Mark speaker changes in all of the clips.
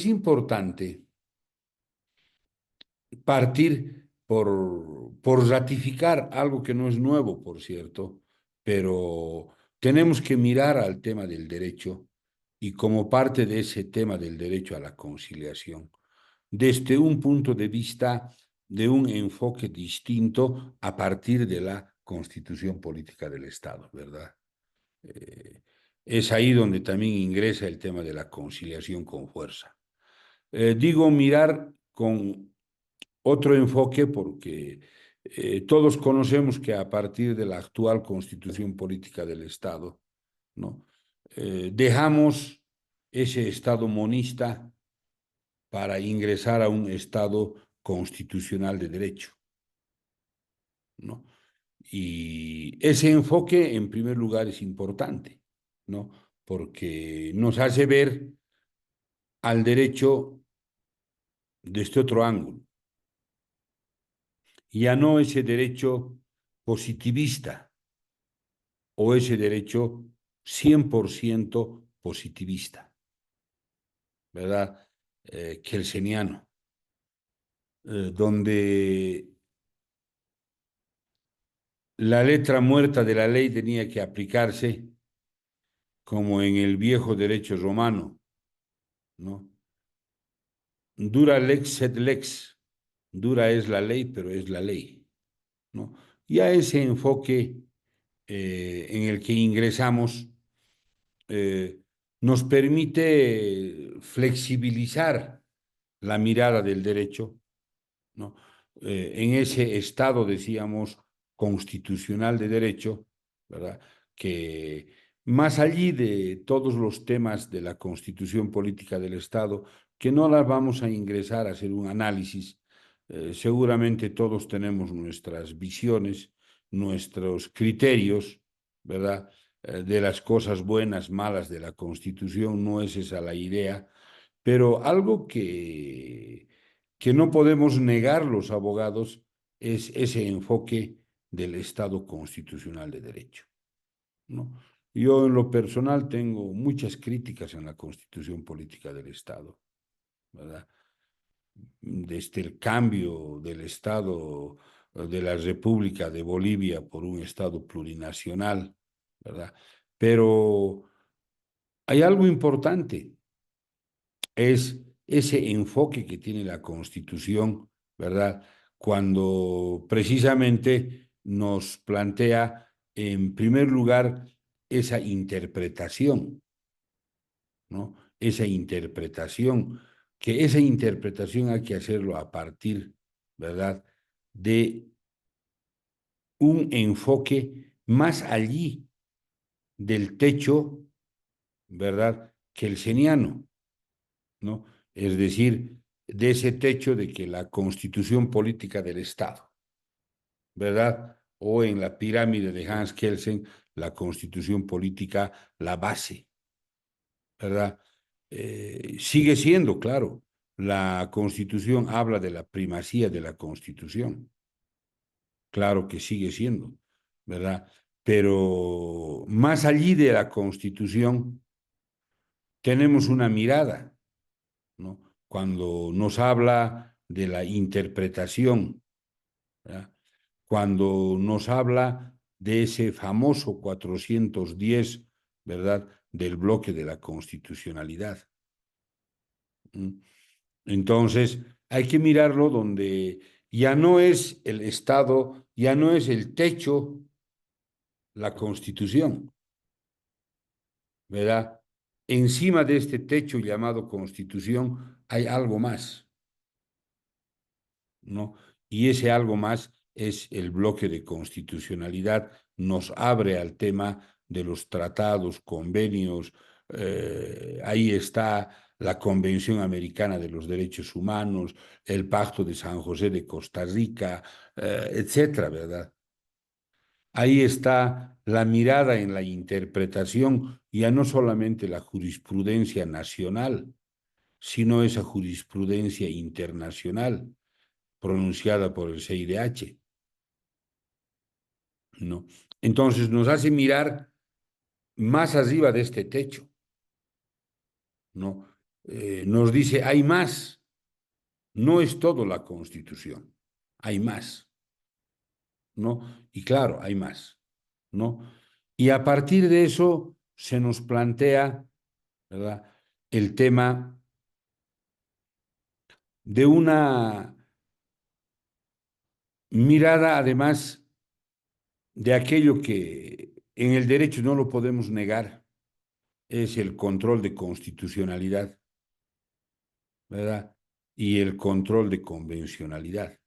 Speaker 1: es importante partir por ratificar algo que no es nuevo, por cierto, pero tenemos que mirar al tema del derecho y como parte de ese tema del derecho a la conciliación, desde un punto de vista de un enfoque distinto a partir de la Constitución Política del Estado, ¿verdad? Eh, es ahí donde también ingresa el tema de la conciliación con fuerza. Digo mirar con otro enfoque porque todos conocemos que a partir de la actual Constitución Política del Estado, ¿no? Dejamos ese Estado monista para ingresar a un Estado constitucional de derecho, ¿no? Y ese enfoque, en primer lugar, es importante, ¿no? Porque nos hace ver al derecho desde otro ángulo. Ya no ese derecho positivista o ese derecho 100% positivista, ¿verdad? Kelseniano, donde la letra muerta de la ley tenía que aplicarse como en el viejo derecho romano, ¿no? Dura lex sed lex, dura es la ley, pero es la ley, ¿no? Y a ese enfoque en el que ingresamos eh, nos permite flexibilizar la mirada del derecho, ¿no? En ese estado, decíamos, constitucional de derecho, ¿verdad? Que más allí de todos los temas de la constitución política del Estado, que no las vamos a ingresar a hacer un análisis, seguramente todos tenemos nuestras visiones, nuestros criterios, ¿verdad? De las cosas buenas, malas de la Constitución, no es esa la idea, pero algo que no podemos negar los abogados es ese enfoque del Estado constitucional de derecho, ¿no? Yo en lo personal tengo muchas críticas en la Constitución política del Estado, ¿verdad? Desde el cambio del Estado de la República de Bolivia por un Estado plurinacional, ¿verdad? Pero hay algo importante, es ese enfoque que tiene la Constitución, ¿verdad? Cuando precisamente nos plantea, en primer lugar, esa interpretación, ¿no? Esa interpretación, que esa interpretación hay que hacerlo a partir, ¿verdad? De un enfoque más allí del techo, ¿verdad? Que el seniano, ¿no? Es decir, de ese techo de que la constitución política del Estado, ¿verdad? O en la pirámide de Hans Kelsen, la constitución política, la base, ¿verdad? Sigue siendo, claro, la constitución habla de la primacía de la constitución, claro que sigue siendo, ¿verdad? Pero más allí de la constitución tenemos una mirada, ¿no? Cuando nos habla de la interpretación, ¿verdad? Cuando nos habla de ese famoso 410, ¿verdad? Del bloque de la constitucionalidad. ¿Mm? Entonces, hay que mirarlo donde ya no es el Estado, ya no es el techo, la Constitución, ¿verdad? Encima de este techo llamado Constitución hay algo más, ¿no? Y ese algo más es el bloque de constitucionalidad, nos abre al tema de los tratados, convenios, ahí está la Convención Americana de los Derechos Humanos, el Pacto de San José de Costa Rica, etcétera, ¿verdad? Ahí está la mirada en la interpretación, ya no solamente la jurisprudencia nacional, sino esa jurisprudencia internacional pronunciada por el CIDH, ¿no? Entonces nos hace mirar más arriba de este techo, ¿no? nos dice, hay más, no es todo la Constitución, hay más, ¿no? Y claro, hay más, ¿no? Y a partir de eso se nos plantea, ¿verdad? El tema de una mirada, además, de aquello que en el derecho no lo podemos negar, es el control de constitucionalidad, ¿verdad? Y el control de convencionalidad.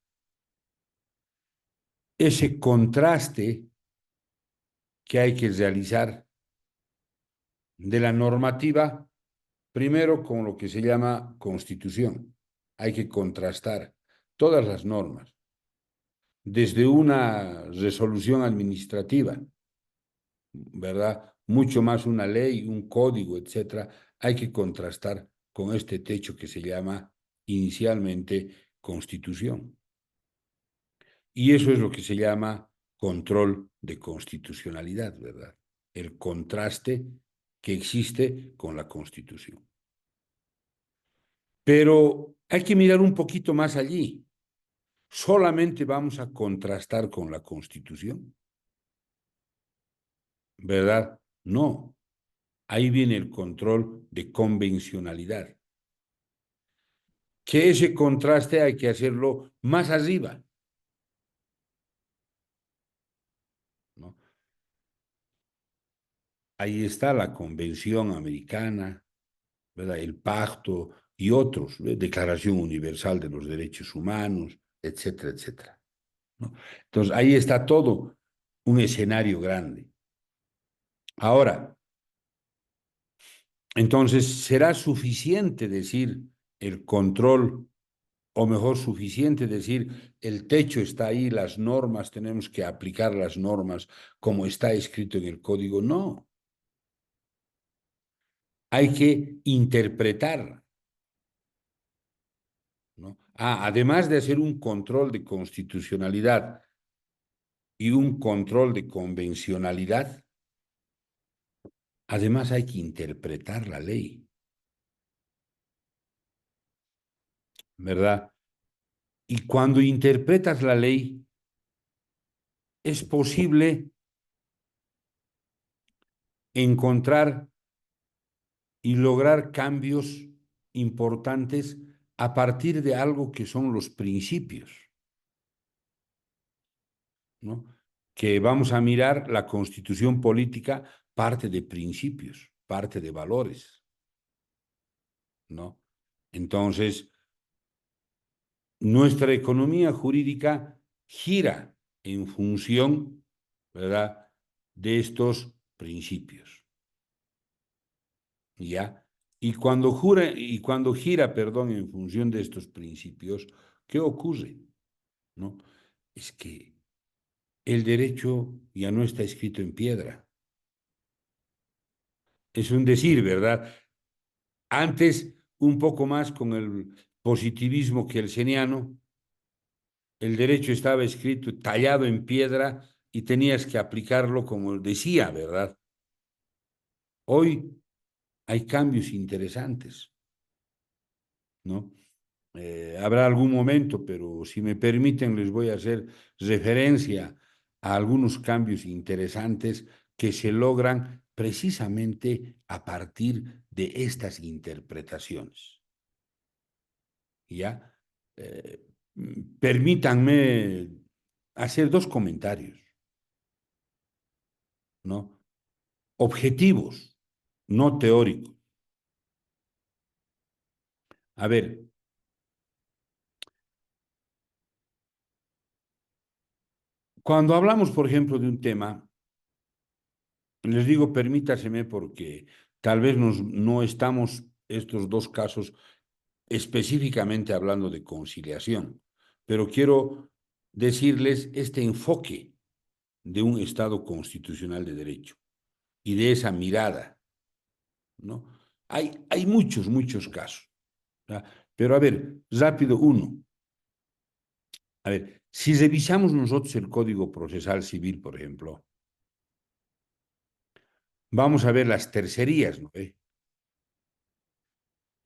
Speaker 1: Ese contraste que hay que realizar de la normativa, primero con lo que se llama constitución. Hay que contrastar todas las normas, desde una resolución administrativa, ¿verdad? Mucho más una ley, un código, etcétera. Hay que contrastar con este techo que se llama inicialmente constitución. Y eso es lo que se llama control de constitucionalidad, ¿verdad? El contraste que existe con la Constitución. Pero hay que mirar un poquito más allí. Solamente vamos a contrastar con la Constitución, ¿verdad? No. Ahí viene el control de convencionalidad. Que ese contraste hay que hacerlo más arriba, ¿no? Ahí está la Convención Americana, ¿verdad? El Pacto y otros, Declaración Universal de los Derechos Humanos, etcétera, etcétera, ¿no? Entonces, ahí está todo un escenario grande. Ahora, entonces, ¿será suficiente decir el control, o mejor, suficiente decir el techo está ahí, las normas, tenemos que aplicar las normas como está escrito en el código? No, hay que interpretar, ¿no? Además de hacer un control de constitucionalidad y un control de convencionalidad, además hay que interpretar la ley, ¿verdad? Y cuando interpretas la ley, es posible encontrar y lograr cambios importantes a partir de algo que son los principios, ¿no? Que vamos a mirar la constitución política parte de principios, parte de valores, ¿no? Entonces, nuestra economía jurídica gira en función, ¿verdad?, de estos principios, ¿ya? Y cuando gira, perdón, en función de estos principios, ¿qué ocurre? ¿No? Es que el derecho ya no está escrito en piedra. Es un decir, ¿verdad? Antes, un poco más con el positivismo kelseniano, el derecho estaba escrito, tallado en piedra y tenías que aplicarlo como decía, ¿verdad? Hoy hay cambios interesantes, ¿no? Habrá algún momento, pero si me permiten, les voy a hacer referencia a algunos cambios interesantes que se logran precisamente a partir de estas interpretaciones. ¿Ya? Eh, Permítanme hacer dos comentarios, ¿no? Objetivos, no teóricos. A ver, cuando hablamos, por ejemplo, de un tema, les digo, permítaseme porque tal vez no estamos estos dos casos específicamente hablando de conciliación, pero quiero decirles este enfoque de un Estado constitucional de derecho y de esa mirada, ¿no? Hay muchos, muchos casos, ¿verdad? Pero a ver, rápido uno. A ver, si revisamos nosotros el Código Procesal Civil, por ejemplo, vamos a ver las tercerías, ¿no?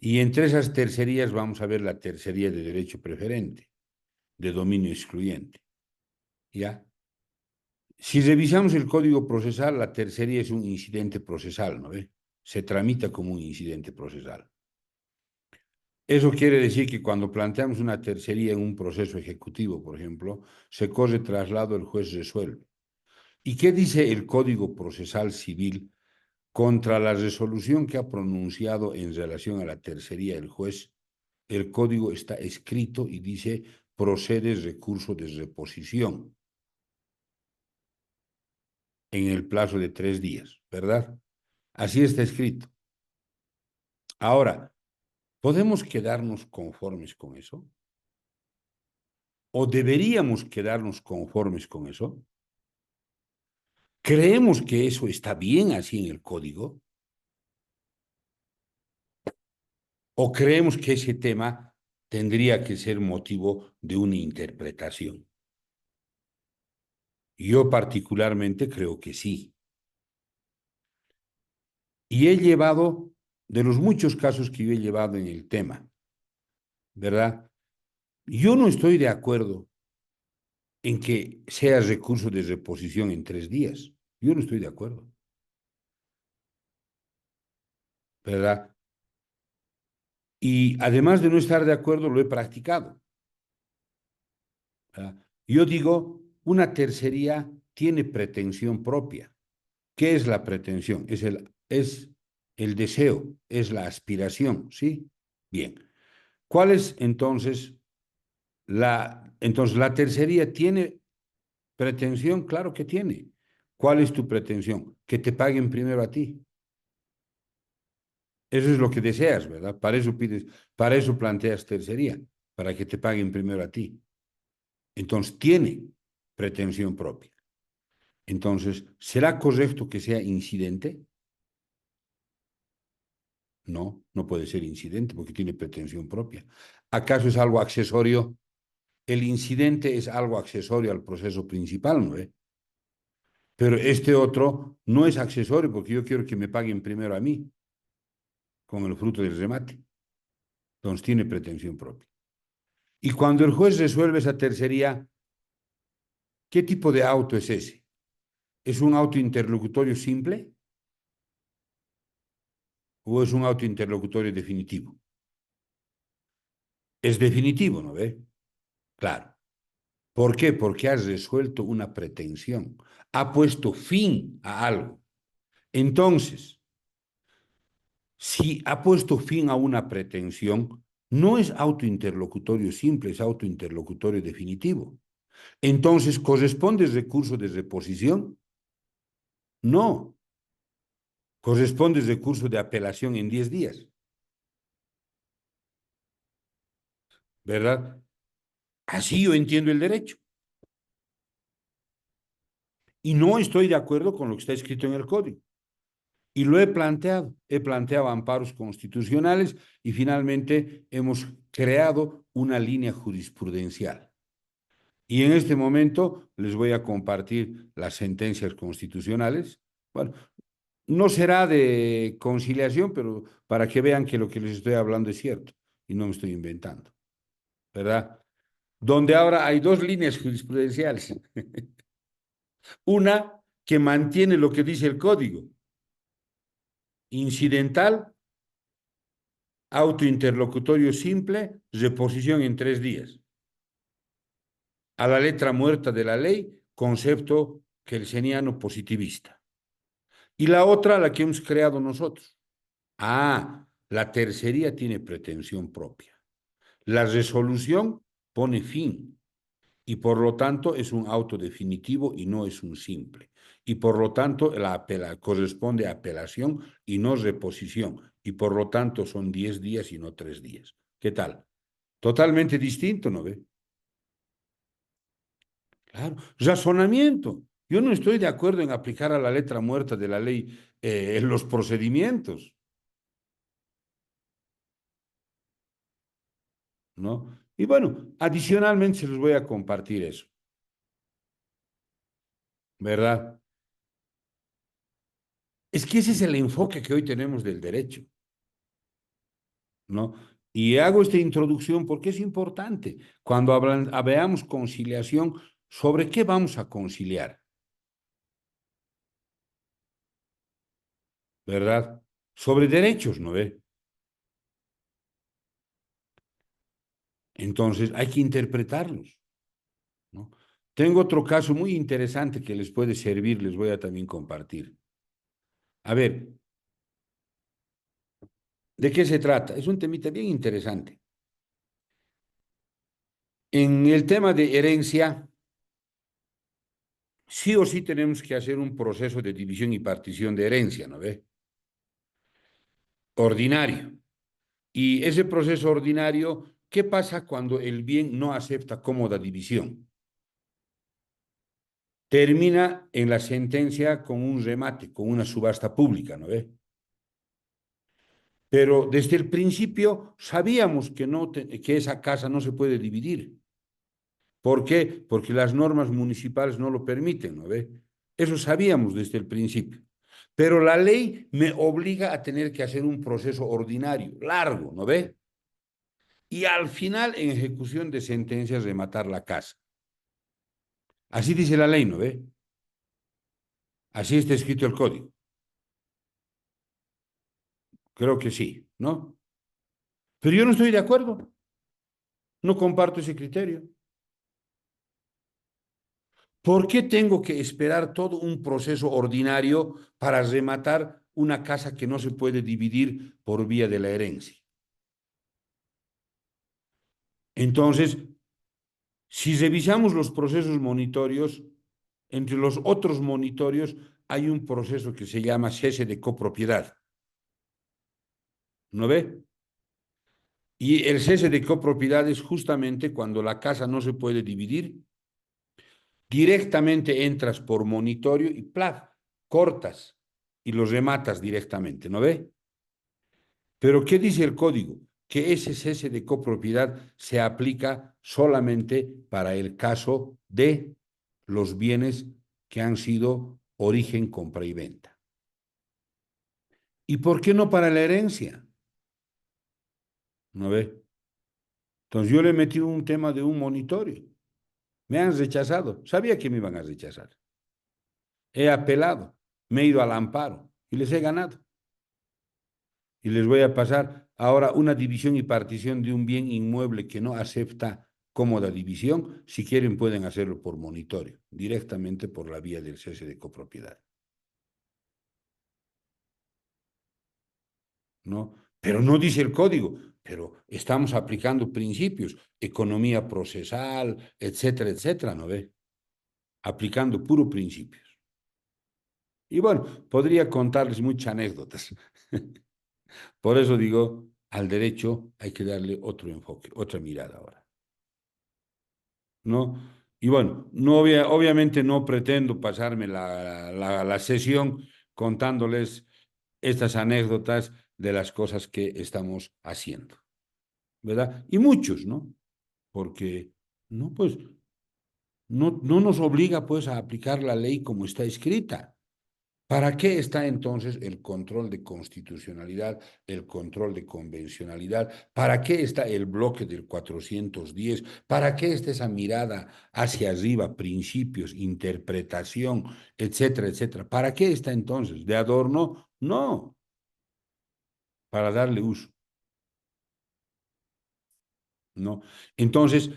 Speaker 1: Y entre esas tercerías vamos a ver la tercería de derecho preferente, de dominio excluyente. ¿Ya? Si revisamos el código procesal, la tercería es un incidente procesal, ¿no ve? Se tramita como un incidente procesal. Eso quiere decir que cuando planteamos una tercería en un proceso ejecutivo, por ejemplo, se corre traslado, el juez resuelve. ¿Y qué dice el Código Procesal Civil contra la resolución que ha pronunciado en relación a la tercería el juez? El código está escrito y dice: procede recurso de reposición en el plazo de 3 días, ¿verdad? Así está escrito. Ahora, ¿podemos quedarnos conformes con eso? ¿O deberíamos quedarnos conformes con eso? ¿Creemos que eso está bien así en el código? ¿O creemos que ese tema tendría que ser motivo de una interpretación? Yo particularmente creo que sí. Y he llevado, de los muchos casos que yo he llevado en el tema, ¿verdad? Yo no estoy de acuerdo en que sea recurso de reposición en 3 días. Yo no estoy de acuerdo, ¿verdad? Y además de no estar de acuerdo, lo he practicado, ¿verdad? Yo digo, una tercería tiene pretensión propia. ¿Qué es la pretensión? Es el deseo, es la aspiración, ¿sí? Bien. ¿Cuál es entonces la tercería tiene pretensión? Claro que tiene. ¿Cuál es tu pretensión? Que te paguen primero a ti. Eso es lo que deseas, ¿verdad? Para eso pides, para eso planteas tercería, para que te paguen primero a ti. Entonces tiene pretensión propia. Entonces, ¿será correcto que sea incidente? No, no puede ser incidente porque tiene pretensión propia. ¿Acaso es algo accesorio? El incidente es algo accesorio al proceso principal, ¿no? Pero este otro no es accesorio porque yo quiero que me paguen primero a mí con el fruto del remate. Entonces tiene pretensión propia. Y cuando el juez resuelve esa tercería, ¿qué tipo de auto es ese? ¿Es un auto interlocutorio simple o es un auto interlocutorio definitivo? Es definitivo, ¿no ve? Claro. ¿Por qué? Porque has resuelto una pretensión, ha puesto fin a algo. Entonces, si ha puesto fin a una pretensión, no es autointerlocutorio simple, es autointerlocutorio definitivo. Entonces, ¿corresponde recurso de reposición? No, corresponde recurso de apelación en 10 días, ¿verdad? Así yo entiendo el derecho. Y no estoy de acuerdo con lo que está escrito en el código. Y lo he planteado amparos constitucionales y finalmente hemos creado una línea jurisprudencial. Y en este momento les voy a compartir las sentencias constitucionales. Bueno, no será de conciliación, pero para que vean que lo que les estoy hablando es cierto y no me estoy inventando, ¿verdad? Donde ahora hay dos líneas jurisprudenciales. Una que mantiene lo que dice el código, incidental, autointerlocutorio simple, reposición en 3 días. A la letra muerta de la ley, concepto kelseniano positivista. Y la otra, la que hemos creado nosotros. Ah, la tercería tiene pretensión propia. La resolución pone fin y por lo tanto es un auto definitivo y no es un simple. Y por lo tanto corresponde a apelación y no reposición. Y por lo tanto son 10 días y no 3 días. ¿Qué tal? Totalmente distinto, ¿no ve? Claro. Razonamiento. Yo no estoy de acuerdo en aplicar a la letra muerta de la ley en los procedimientos, ¿no? Y bueno, adicionalmente se los voy a compartir eso, ¿verdad? Es que ese es el enfoque que hoy tenemos del derecho, ¿no? Y hago esta introducción porque es importante. Cuando veamos conciliación, ¿sobre qué vamos a conciliar? ¿Verdad? Sobre derechos, ¿no ve? Entonces hay que interpretarlos, ¿no? Tengo otro caso muy interesante que les puede servir, les voy a también compartir. A ver, ¿de qué se trata? Es un temita bien interesante. En el tema de herencia, sí o sí tenemos que hacer un proceso de división y partición de herencia, ¿no ve? Ordinario. Y ese proceso ordinario, ¿qué pasa cuando el bien no acepta cómoda división? Termina en la sentencia con un remate, con una subasta pública, ¿no ve? Pero desde el principio sabíamos que, que esa casa no se puede dividir. ¿Por qué? Porque las normas municipales no lo permiten, ¿no ve? Eso sabíamos desde el principio. Pero la ley me obliga a tener que hacer un proceso ordinario, largo, ¿no ve? Y al final, en ejecución de sentencias, rematar la casa. Así dice la ley, ¿no ve? Así está escrito el código. Creo que sí, ¿no? Pero yo no estoy de acuerdo. No comparto ese criterio. ¿Por qué tengo que esperar todo un proceso ordinario para rematar una casa que no se puede dividir por vía de la herencia? Entonces, si revisamos los procesos monitorios, entre los otros monitorios hay un proceso que se llama cese de copropiedad. ¿No ve? Y el cese de copropiedad es justamente cuando la casa no se puede dividir, directamente entras por monitorio y ¡plaf! Cortas y los rematas directamente, ¿no ve? Pero ¿qué dice el código? Que ese cese de copropiedad se aplica solamente para el caso de los bienes que han sido origen, compra y venta. ¿Y por qué no para la herencia? ¿No ve? Entonces yo le he metido un tema de un monitorio. Me han rechazado. Sabía que me iban a rechazar. He apelado, me he ido al amparo y les he ganado. Y les voy a pasar ahora una división y partición de un bien inmueble que no acepta cómoda división. Si quieren pueden hacerlo por monitorio, directamente por la vía del cese de copropiedad, ¿no? Pero no dice el código, pero estamos aplicando principios, economía procesal, etcétera, etcétera, ¿no ve? Aplicando puro principios. Y bueno, podría contarles muchas anécdotas. Por eso digo, al derecho hay que darle otro enfoque, otra mirada ahora, ¿no? Y bueno, no obviamente no pretendo pasarme la sesión contándoles estas anécdotas de las cosas que estamos haciendo, ¿verdad? Y muchos, ¿no? Porque, no, pues, no nos obliga, pues, a aplicar la ley como está escrita. ¿Para qué está entonces el control de constitucionalidad, el control de convencionalidad? ¿Para qué está el bloque del 410? ¿Para qué está esa mirada hacia arriba, principios, interpretación, etcétera, etcétera? ¿Para qué está entonces? ¿De adorno? No, para darle uso, ¿no? Entonces,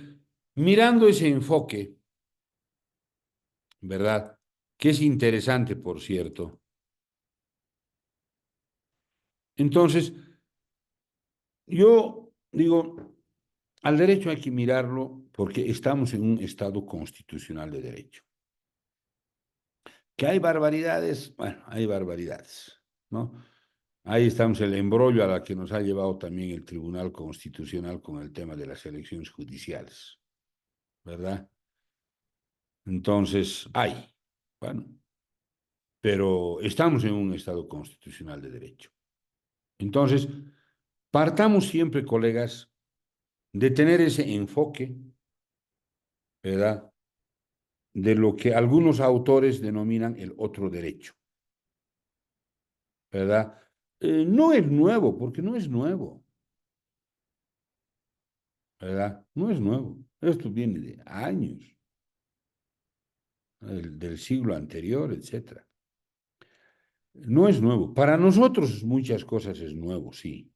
Speaker 1: mirando ese enfoque, ¿verdad? Que es interesante, por cierto. Entonces, yo digo, al derecho hay que mirarlo porque estamos en un Estado constitucional de derecho. Que hay barbaridades, bueno, hay barbaridades, ¿no? Ahí estamos el embrollo a la que nos ha llevado también el Tribunal Constitucional con el tema de las elecciones judiciales, ¿verdad? Entonces, bueno, pero estamos en un Estado constitucional de derecho. Entonces, partamos siempre, colegas, de tener ese enfoque, ¿verdad? De lo que algunos autores denominan el otro derecho, ¿verdad? No es nuevo, porque no es nuevo. ¿verdad? No es nuevo. Esto viene de años, ¿no? Del siglo anterior, etcétera. No es nuevo. Para nosotros muchas cosas es nuevo, sí,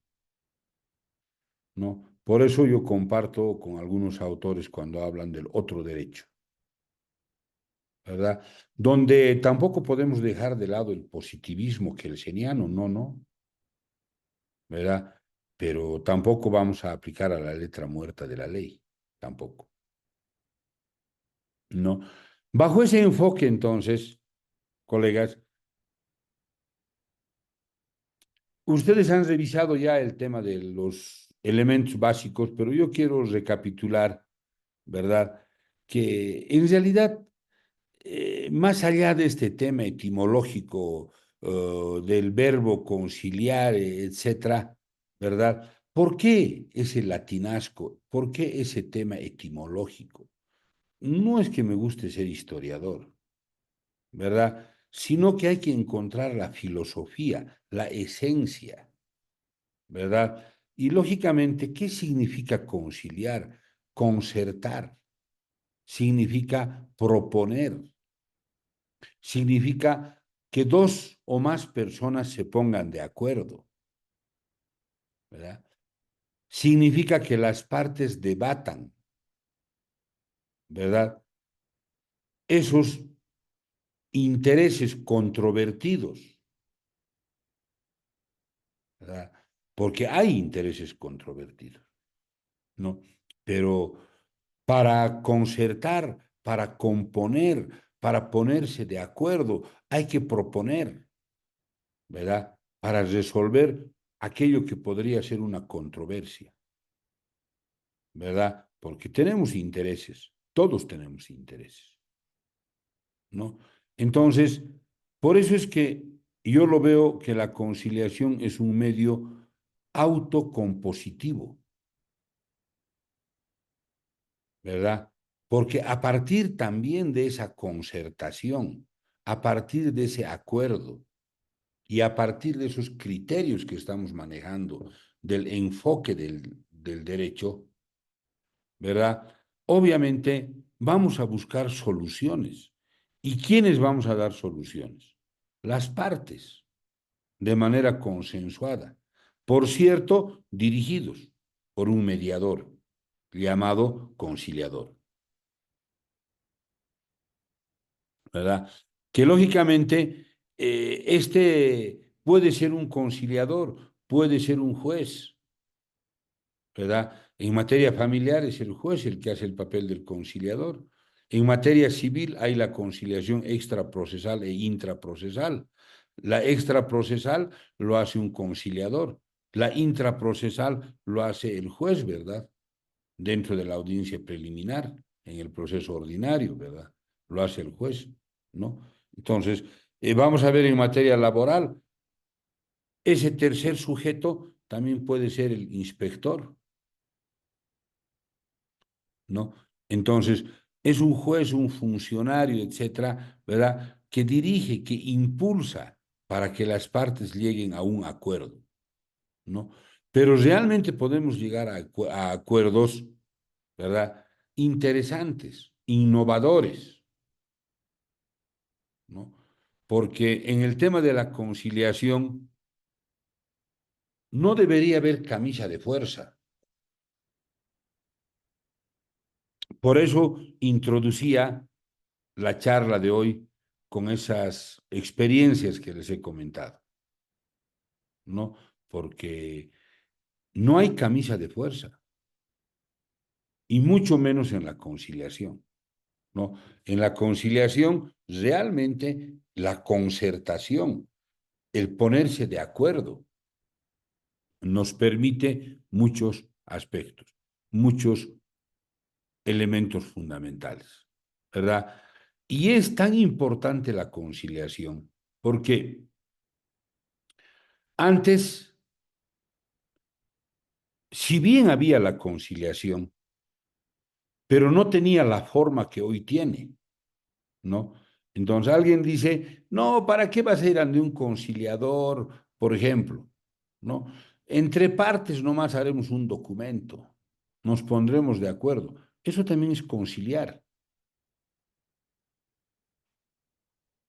Speaker 1: ¿no? Por eso yo comparto con algunos autores cuando hablan del otro derecho, ¿verdad? Donde tampoco podemos dejar de lado el positivismo kelseniano, no, no, ¿verdad? Pero tampoco vamos a aplicar a la letra muerta de la ley, tampoco, ¿no? Bajo ese enfoque, entonces, colegas, ustedes han revisado ya el tema de los elementos básicos, pero yo quiero recapitular, ¿verdad? Que en realidad, más allá de este tema etimológico, del verbo conciliar, etcétera, ¿verdad? ¿Por qué ese latinazgo? ¿Por qué ese tema etimológico? No es que me guste ser historiador, ¿verdad? Sino que hay que encontrar la filosofía, la esencia, ¿verdad? Y lógicamente, ¿qué significa conciliar? Concertar, significa proponer, significa que dos o más personas se pongan de acuerdo, ¿verdad? Significa que las partes debatan, ¿verdad? Esos intereses controvertidos, ¿verdad? Porque hay intereses controvertidos, ¿no? Pero para concertar, para componer, para ponerse de acuerdo, hay que proponer, ¿verdad? Para resolver aquello que podría ser una controversia, ¿verdad? Porque tenemos intereses, todos tenemos intereses, ¿no? Entonces, por eso es que yo lo veo que la conciliación es un medio autocompositivo, ¿verdad? Porque a partir también de esa concertación, a partir de ese acuerdo y a partir de esos criterios que estamos manejando, del enfoque del derecho, ¿verdad? Obviamente vamos a buscar soluciones. ¿Y quiénes vamos a dar soluciones? Las partes, de manera consensuada. Por cierto, dirigidos por un mediador llamado conciliador, ¿verdad? Que lógicamente, este puede ser un conciliador, puede ser un juez, ¿verdad? En materia familiar es el juez el que hace el papel del conciliador. En materia civil hay la conciliación extraprocesal e intraprocesal. La extraprocesal lo hace un conciliador. La intraprocesal lo hace el juez, ¿verdad? Dentro de la audiencia preliminar, en el proceso ordinario, ¿verdad? Lo hace el juez, ¿no? Entonces, vamos a ver en materia laboral, ese tercer sujeto también puede ser el inspector, ¿no? Entonces, es un juez, un funcionario, etcétera, ¿verdad? Que dirige, que impulsa para que las partes lleguen a un acuerdo, ¿no? Pero realmente podemos llegar a acuerdos, ¿verdad? Interesantes, innovadores, ¿no? Porque en el tema de la conciliación no debería haber camisa de fuerza. Por eso introducía la charla de hoy con esas experiencias que les he comentado, ¿no? Porque no hay camisa de fuerza, y mucho menos en la conciliación, ¿no? En la conciliación, realmente la concertación, el ponerse de acuerdo, nos permite muchos aspectos, muchos elementos fundamentales, ¿verdad? Y es tan importante la conciliación, porque antes, si bien había la conciliación, pero no tenía la forma que hoy tiene, ¿no? Entonces alguien dice, no, ¿para qué vas a ir ante un conciliador, por ejemplo? ¿No? Entre partes nomás haremos un documento, nos pondremos de acuerdo. Eso también es conciliar,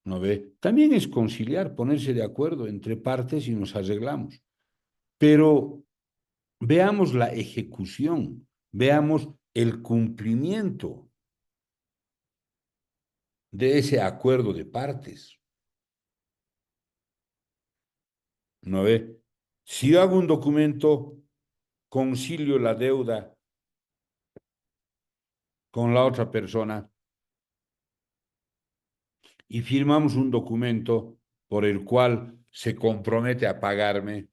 Speaker 1: ¿no ve? También es conciliar, ponerse de acuerdo entre partes y nos arreglamos. Pero veamos la ejecución, veamos el cumplimiento de ese acuerdo de partes, ¿no ve? Si yo hago un documento, concilio la deuda con la otra persona y firmamos un documento por el cual se compromete a pagarme,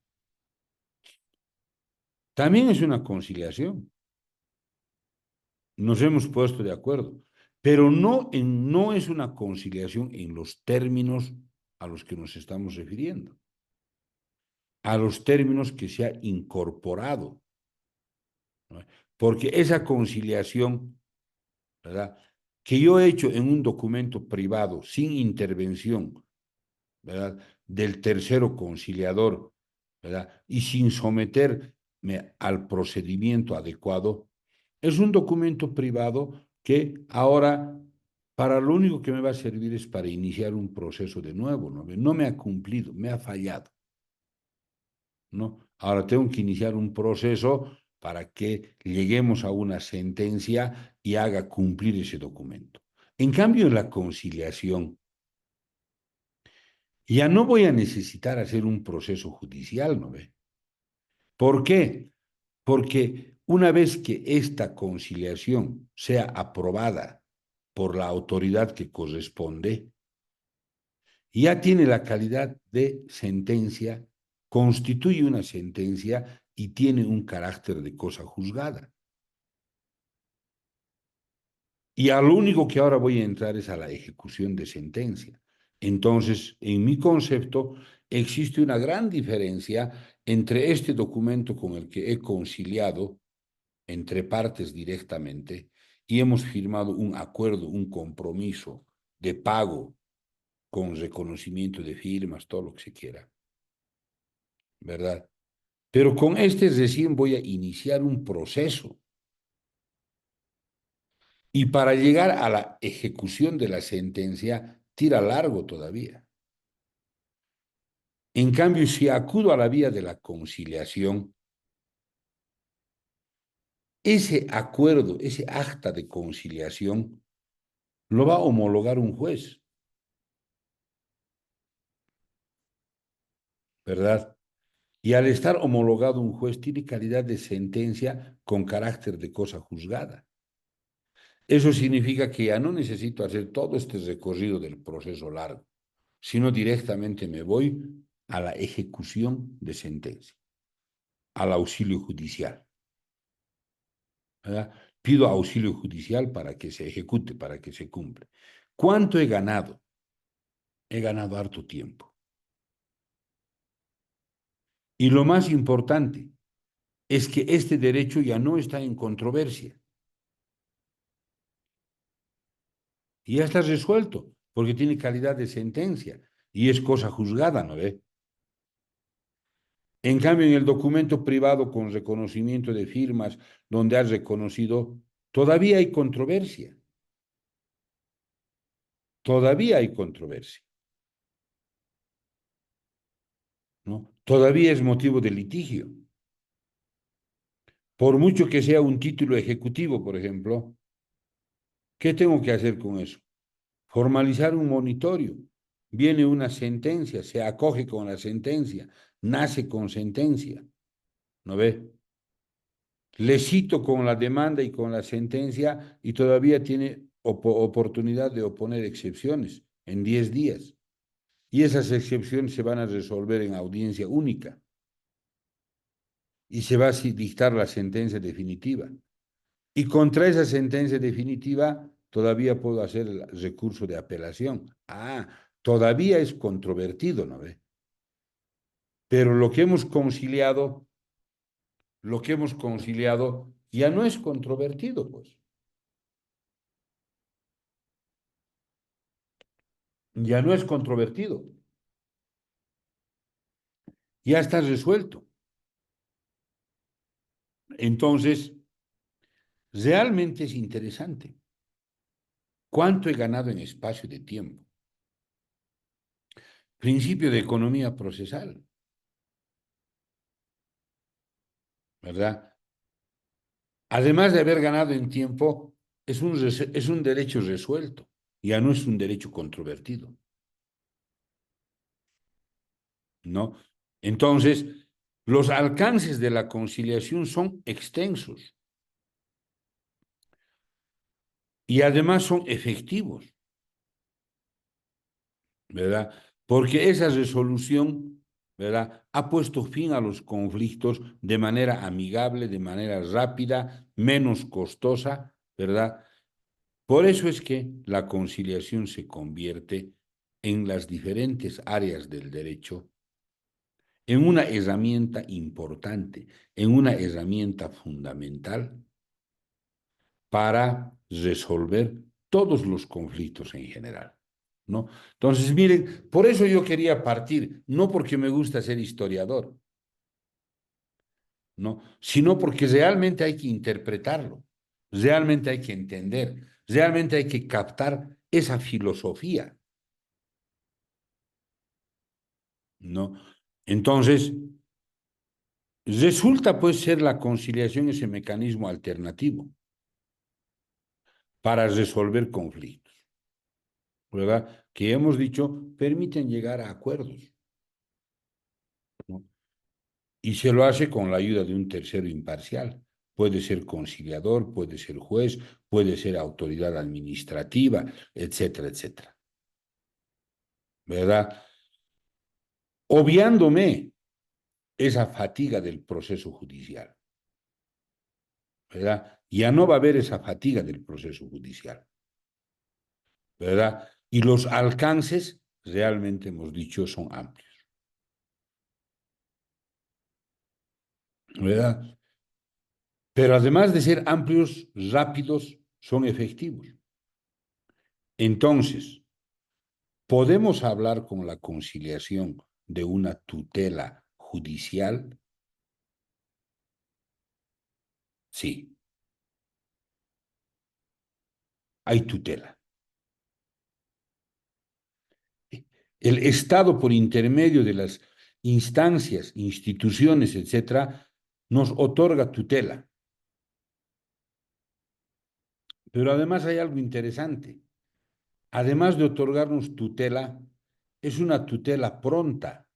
Speaker 1: también es una conciliación. Nos hemos puesto de acuerdo, pero no es una conciliación en los términos a los que nos estamos refiriendo, a los términos que se ha incorporado, ¿no? Porque esa conciliación, ¿verdad?, que yo he hecho en un documento privado sin intervención, ¿verdad?, del tercero conciliador, ¿verdad?, y sin someterme al procedimiento adecuado, es un documento privado que ahora para lo único que me va a servir es para iniciar un proceso de nuevo, ¿no? No me ha cumplido, me ha fallado, ¿no? Ahora tengo que iniciar un proceso para que lleguemos a una sentencia y haga cumplir ese documento. En cambio, en la conciliación, ya no voy a necesitar hacer un proceso judicial, ¿no ve? ¿Por qué? Porque una vez que esta conciliación sea aprobada por la autoridad que corresponde, ya tiene la calidad de sentencia, constituye una sentencia y tiene un carácter de cosa juzgada. Y a lo único que ahora voy a entrar es a la ejecución de sentencia. Entonces, en mi concepto, existe una gran diferencia entre este documento con el que he conciliado entre partes directamente y hemos firmado un acuerdo, un compromiso de pago con reconocimiento de firmas, todo lo que se quiera, ¿verdad? Pero con este recién voy a iniciar un proceso y para llegar a la ejecución de la sentencia tira largo todavía. En cambio, si acudo a la vía de la conciliación, ese acuerdo, ese acta de conciliación, lo va a homologar un juez, ¿verdad? Y al estar homologado un juez, tiene calidad de sentencia con carácter de cosa juzgada. Eso significa que ya no necesito hacer todo este recorrido del proceso largo, sino directamente me voy a la ejecución de sentencia, al auxilio judicial, ¿verdad? Pido auxilio judicial para que se ejecute, para que se cumpla. ¿Cuánto he ganado? He ganado harto tiempo. Y lo más importante es que este derecho ya no está en controversia. Y ya está resuelto, porque tiene calidad de sentencia y es cosa juzgada, ¿no ve? En cambio, en el documento privado con reconocimiento de firmas, donde has reconocido, todavía hay controversia, todavía hay controversia, ¿no? Todavía es motivo de litigio. Por mucho que sea un título ejecutivo, por ejemplo, ¿qué tengo que hacer con eso? Formalizar un monitorio. Viene una sentencia, se acoge con la sentencia, nace con sentencia, ¿no ve? Le cito con la demanda y con la sentencia y todavía tiene oportunidad de oponer excepciones en 10 días. Y esas excepciones se van a resolver en audiencia única y se va a dictar la sentencia definitiva. Y contra esa sentencia definitiva todavía puedo hacer el recurso de apelación. Ah, todavía es controvertido, ¿no ve? Pero lo que hemos conciliado ya no es controvertido, pues. Ya no es controvertido. Ya está resuelto. Entonces, Realmente es interesante. ¿Cuánto he ganado en espacio de tiempo? Principio de economía procesal, ¿verdad? Además de haber ganado en tiempo, es un derecho resuelto, ya no es un derecho controvertido, ¿no? Entonces, los alcances de la conciliación son extensos y además son efectivos, ¿verdad? Porque esa resolución, ¿verdad? Ha puesto fin a los conflictos de manera amigable, de manera rápida, menos costosa, ¿verdad? Por eso es que la conciliación se convierte en las diferentes áreas del derecho en una herramienta importante, en una herramienta fundamental para resolver todos los conflictos en general, ¿no? Entonces, miren, por eso yo quería partir, no porque me gusta ser historiador, ¿no? Sino porque realmente hay que interpretarlo, realmente hay que entender, realmente hay que captar esa filosofía, ¿no? Entonces, resulta pues ser la conciliación ese mecanismo alternativo para resolver conflictos, ¿verdad? Que hemos dicho permiten llegar a acuerdos, ¿no? Y se lo hace con la ayuda de un tercero imparcial. Puede ser conciliador, puede ser juez, puede ser autoridad administrativa, etcétera, etcétera, ¿verdad? Obviándome esa fatiga del proceso judicial, ¿verdad? Ya no va a haber esa fatiga del proceso judicial, ¿verdad? Y los alcances, realmente hemos dicho, son amplios, ¿verdad? Pero además de ser amplios, rápidos, son efectivos. Entonces, ¿podemos hablar con la conciliación de una tutela judicial? Sí, hay tutela. El Estado, por intermedio de las instancias, instituciones, etcétera, nos otorga tutela. Pero además hay algo interesante. Además de otorgarnos tutela, es una tutela pronta,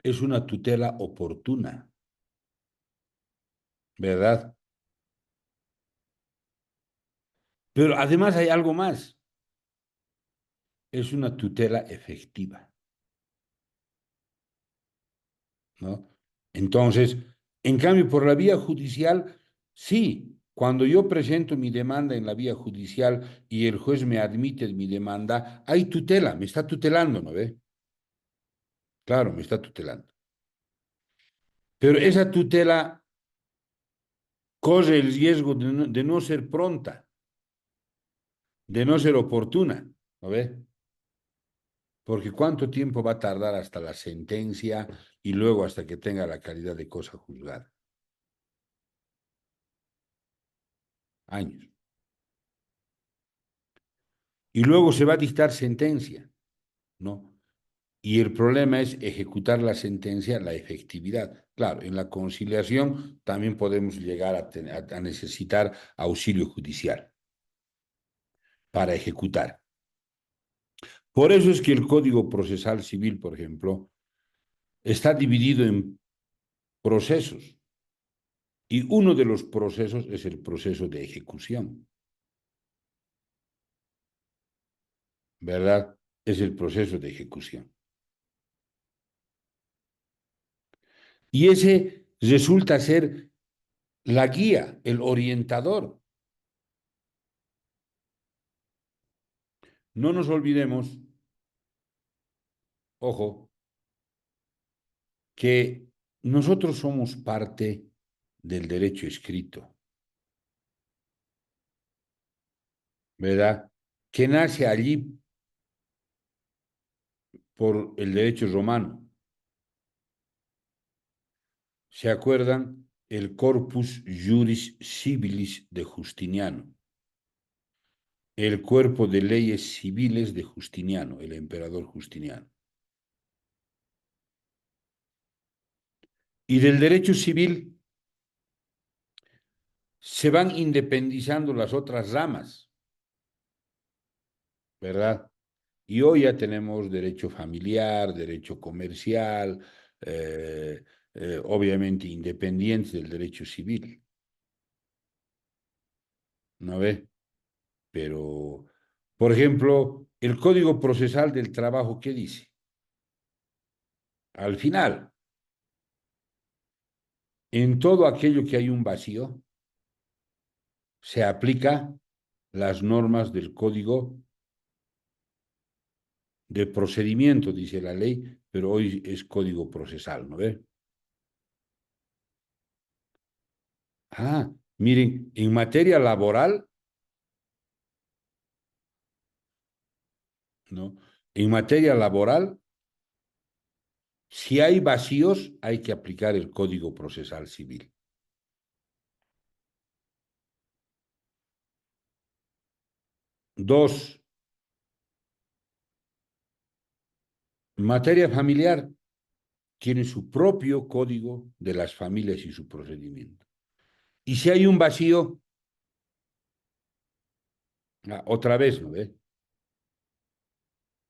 Speaker 1: es una tutela oportuna, ¿verdad? Pero además hay algo más, es una tutela efectiva, ¿no? Entonces, en cambio, por la vía judicial, sí, cuando yo presento mi demanda en la vía judicial y el juez me admite mi demanda, hay tutela, me está tutelando, ¿no ve? Claro, me está tutelando. Pero esa tutela corre el riesgo de no ser pronta, de no ser oportuna, ¿no ve? Porque ¿cuánto tiempo va a tardar hasta la sentencia y luego hasta que tenga la calidad de cosa juzgada? Años. Y luego se va a dictar sentencia, ¿no? Y el problema es ejecutar la sentencia, la efectividad. Claro, en la conciliación también podemos llegar a necesitar auxilio judicial para ejecutar. Por eso es que el Código Procesal Civil, por ejemplo, está dividido en procesos y uno de los procesos es el proceso de ejecución, ¿verdad? Es el proceso de ejecución. Y ese resulta ser la guía, el orientador. No nos olvidemos, ojo, que nosotros somos parte del derecho escrito, ¿verdad? Que nace allí por el derecho romano. ¿Se acuerdan? el Corpus Juris Civilis de Justiniano, el cuerpo de leyes civiles de Justiniano, el emperador Justiniano. Y del derecho civil se van independizando las otras ramas, ¿verdad? Y hoy ya tenemos derecho familiar, derecho comercial, obviamente independiente del derecho civil, ¿no ve? Pero, por ejemplo, el Código Procesal del Trabajo, ¿qué dice? Al final, en todo aquello que hay un vacío, se aplica las normas del Código de Procedimiento, dice la ley, pero hoy es Código Procesal, ¿no ve? Ah, miren, en materia laboral, ¿no? En materia laboral, si hay vacíos, hay que aplicar el Código Procesal Civil. Dos, en materia familiar, tiene su propio código de las familias y su procedimiento. Y si hay un vacío, otra vez, ¿no ve?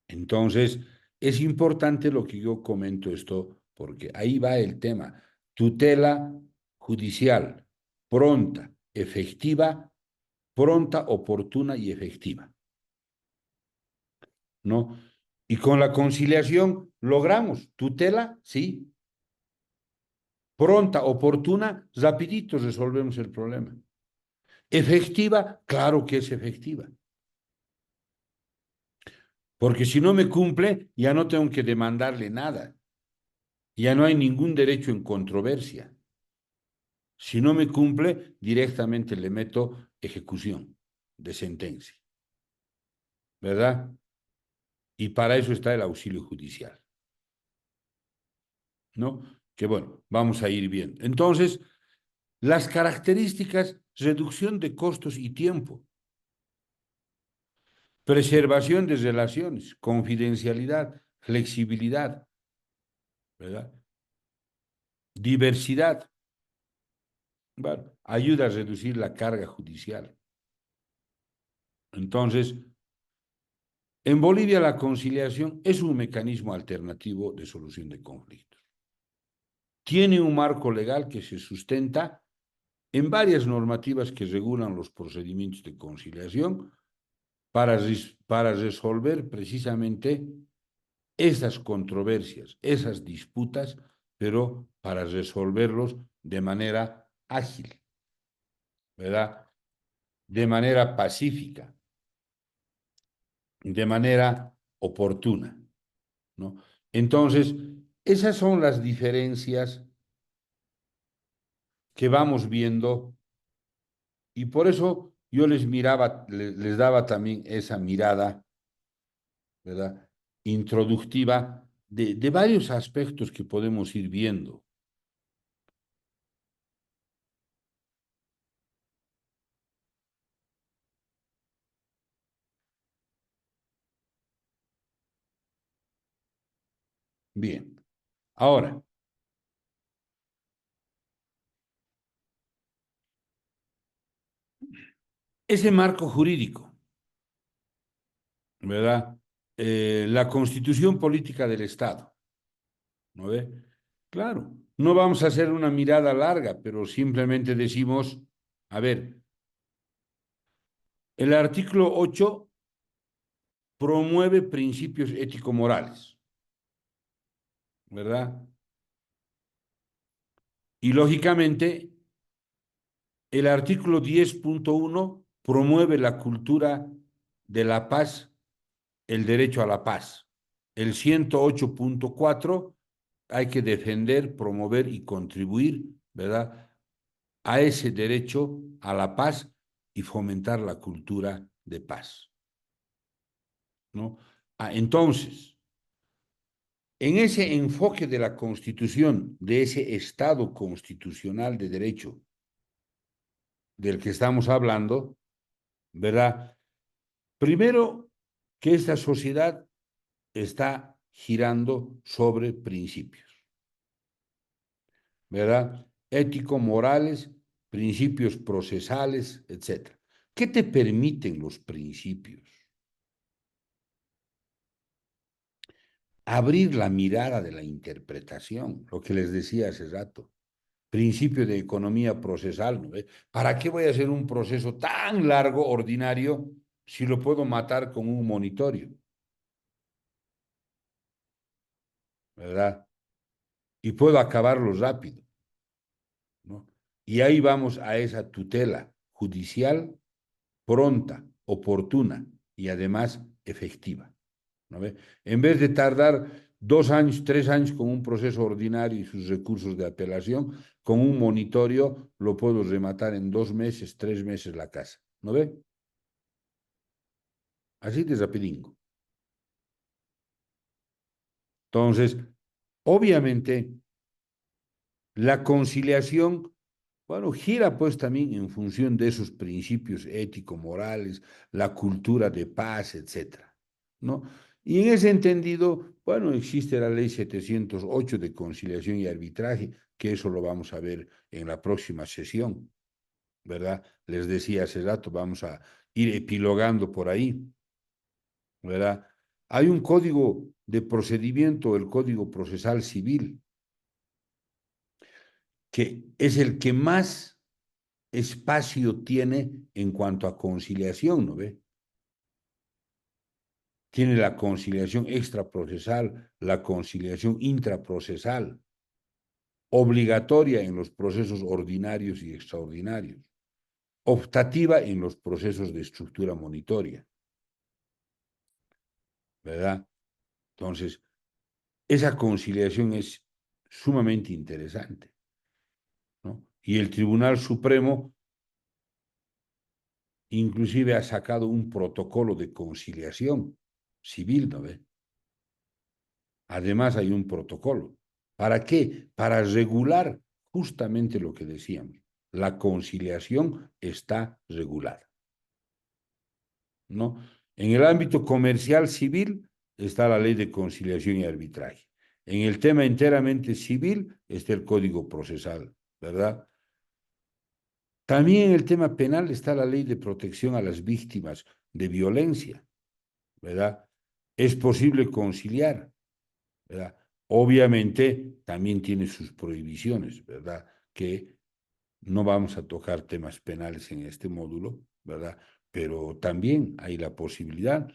Speaker 1: Entonces, es importante lo que yo comento esto, porque ahí va el tema. Tutela judicial, pronta, efectiva, pronta, oportuna y efectiva, ¿no? Y con la conciliación logramos tutela, sí, pronta, oportuna, rapidito resolvemos el problema. Efectiva, claro que es efectiva. Porque si no me cumple, ya no tengo que demandarle nada. Ya no hay ningún derecho en controversia. Si no me cumple, directamente le meto ejecución de sentencia, ¿verdad? Y para eso está el auxilio judicial, ¿no? Que bueno, vamos a ir viendo. Entonces, las características, reducción de costos y tiempo, preservación de relaciones, confidencialidad, flexibilidad, ¿verdad? Diversidad, bueno, ayuda a reducir la carga judicial. Entonces, en Bolivia la conciliación es un mecanismo alternativo de solución de conflictos. Tiene un marco legal que se sustenta en varias normativas que regulan los procedimientos de conciliación para resolver precisamente esas controversias, esas disputas, pero para resolverlos de manera ágil, ¿verdad? De manera pacífica, de manera oportuna, ¿no? Entonces, esas son las diferencias que vamos viendo y por eso yo les miraba, les daba también esa mirada, ¿verdad? Introductiva de varios aspectos que podemos ir viendo. Bien, ahora, ese marco jurídico, ¿verdad? La constitución política del Estado, ¿no ve? Claro, no vamos a hacer una mirada larga, pero simplemente decimos, a ver, el artículo 8 promueve principios ético-morales, ¿verdad? Y lógicamente, el artículo 10.1 promueve la cultura de la paz, el derecho a la paz. El 108.4 hay que defender, promover y contribuir, ¿verdad? A ese derecho a la paz y fomentar la cultura de paz, ¿no? Entonces, En ese enfoque de la Constitución, de ese Estado constitucional de derecho del que estamos hablando, ¿verdad? Primero, que esta sociedad está girando sobre principios, ¿verdad? Ético, morales, principios procesales, etcétera. ¿Qué te permiten los principios? Abrir la mirada de la interpretación, lo que les decía hace rato. Principio de economía procesal, ¿no? ¿Para qué voy a hacer un proceso tan largo, ordinario, si lo puedo matar con un monitorio, ¿verdad? Y puedo acabarlo rápido, ¿no? Y ahí vamos a esa tutela judicial pronta, oportuna y además efectiva, ¿no ve? En vez de tardar 2 años, 3 años con un proceso ordinario y sus recursos de apelación, con un monitorio lo puedo rematar en 2 meses, 3 meses la casa, ¿no ve? Así de rapidingo. Entonces, obviamente, la conciliación, bueno, gira pues también en función de esos principios ético-morales, la cultura de paz, etcétera, ¿no? Y en ese entendido, bueno, existe la ley 708 de conciliación y arbitraje, que eso lo vamos a ver en la próxima sesión, ¿verdad? Les decía hace rato, vamos a ir epilogando por ahí, ¿verdad? Hay un código de procedimiento, el Código Procesal Civil, que es el que más espacio tiene en cuanto a conciliación, ¿no ve? Tiene la conciliación extraprocesal, la conciliación intraprocesal, obligatoria en los procesos ordinarios y extraordinarios, optativa en los procesos de estructura monitoria, ¿verdad? Entonces, esa conciliación es sumamente interesante, ¿no? Y el Tribunal Supremo inclusive ha sacado un protocolo de conciliación civil, ¿no ve? Además hay un protocolo. ¿Para qué? Para regular justamente lo que decíamos. La conciliación está regulada, ¿no? En el ámbito comercial civil está la ley de conciliación y arbitraje. En el tema enteramente civil está el Código Procesal, ¿verdad? También en el tema penal está la ley de protección a las víctimas de violencia, ¿verdad? Es posible conciliar, ¿verdad? Obviamente también tiene sus prohibiciones, ¿verdad? Que no vamos a tocar temas penales en este módulo, ¿verdad? Pero también hay la posibilidad,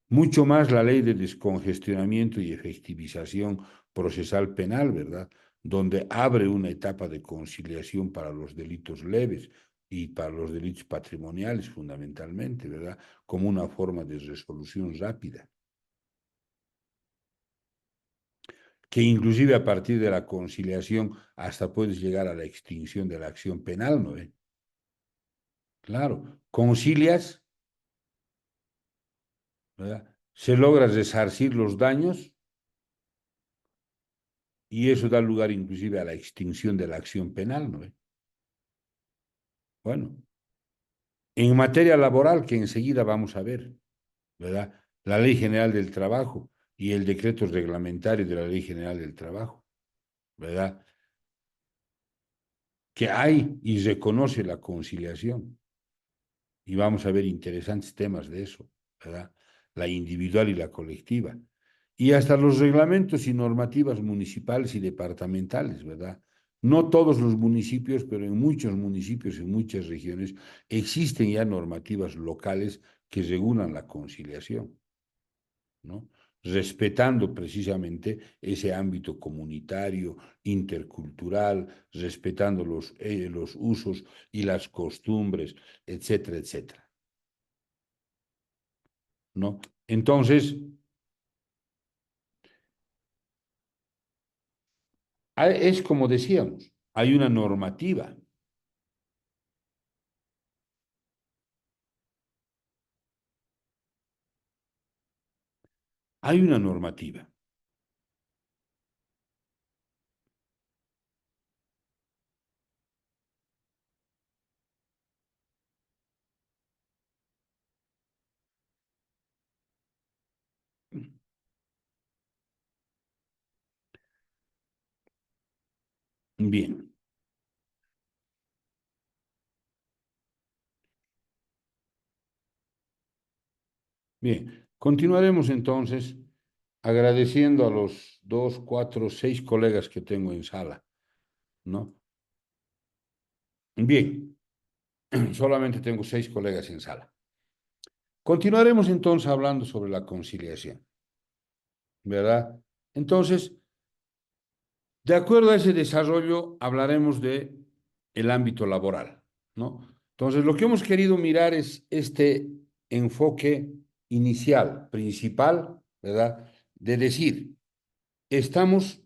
Speaker 1: mucho más la ley de descongestionamiento y efectivización procesal penal, ¿verdad? Donde abre una etapa de conciliación para los delitos leves y para los delitos patrimoniales fundamentalmente, ¿verdad? Como una forma de resolución rápida, que inclusive a partir de la conciliación hasta puedes llegar a la extinción de la acción penal, ¿no? Claro, concilias, ¿verdad? Se logra resarcir los daños y eso da lugar inclusive a la extinción de la acción penal, ¿no? Bueno, en materia laboral, que enseguida vamos a ver, ¿verdad? La Ley General del Trabajo y el decreto reglamentario de la Ley General del Trabajo, ¿verdad? Que hay y reconoce la conciliación. Y vamos a ver interesantes temas de eso, ¿verdad? La individual y la colectiva. Y hasta los reglamentos y normativas municipales y departamentales, ¿verdad? No todos los municipios, pero en muchos municipios, en muchas regiones, existen ya normativas locales que regulan la conciliación, ¿no? Respetando precisamente ese ámbito comunitario, intercultural, respetando los usos y las costumbres, etcétera, etcétera, ¿no? Entonces, es como decíamos, hay una normativa, Bien. Bien. Continuaremos entonces agradeciendo a los 2, 4, 6 colegas que tengo en sala, ¿no? Bien, solamente tengo 6 colegas en sala. Continuaremos entonces hablando sobre la conciliación, ¿verdad? Entonces, de acuerdo a ese desarrollo, hablaremos de el ámbito laboral, ¿no? Entonces, lo que hemos querido mirar es este enfoque inicial, principal, ¿verdad? De decir, estamos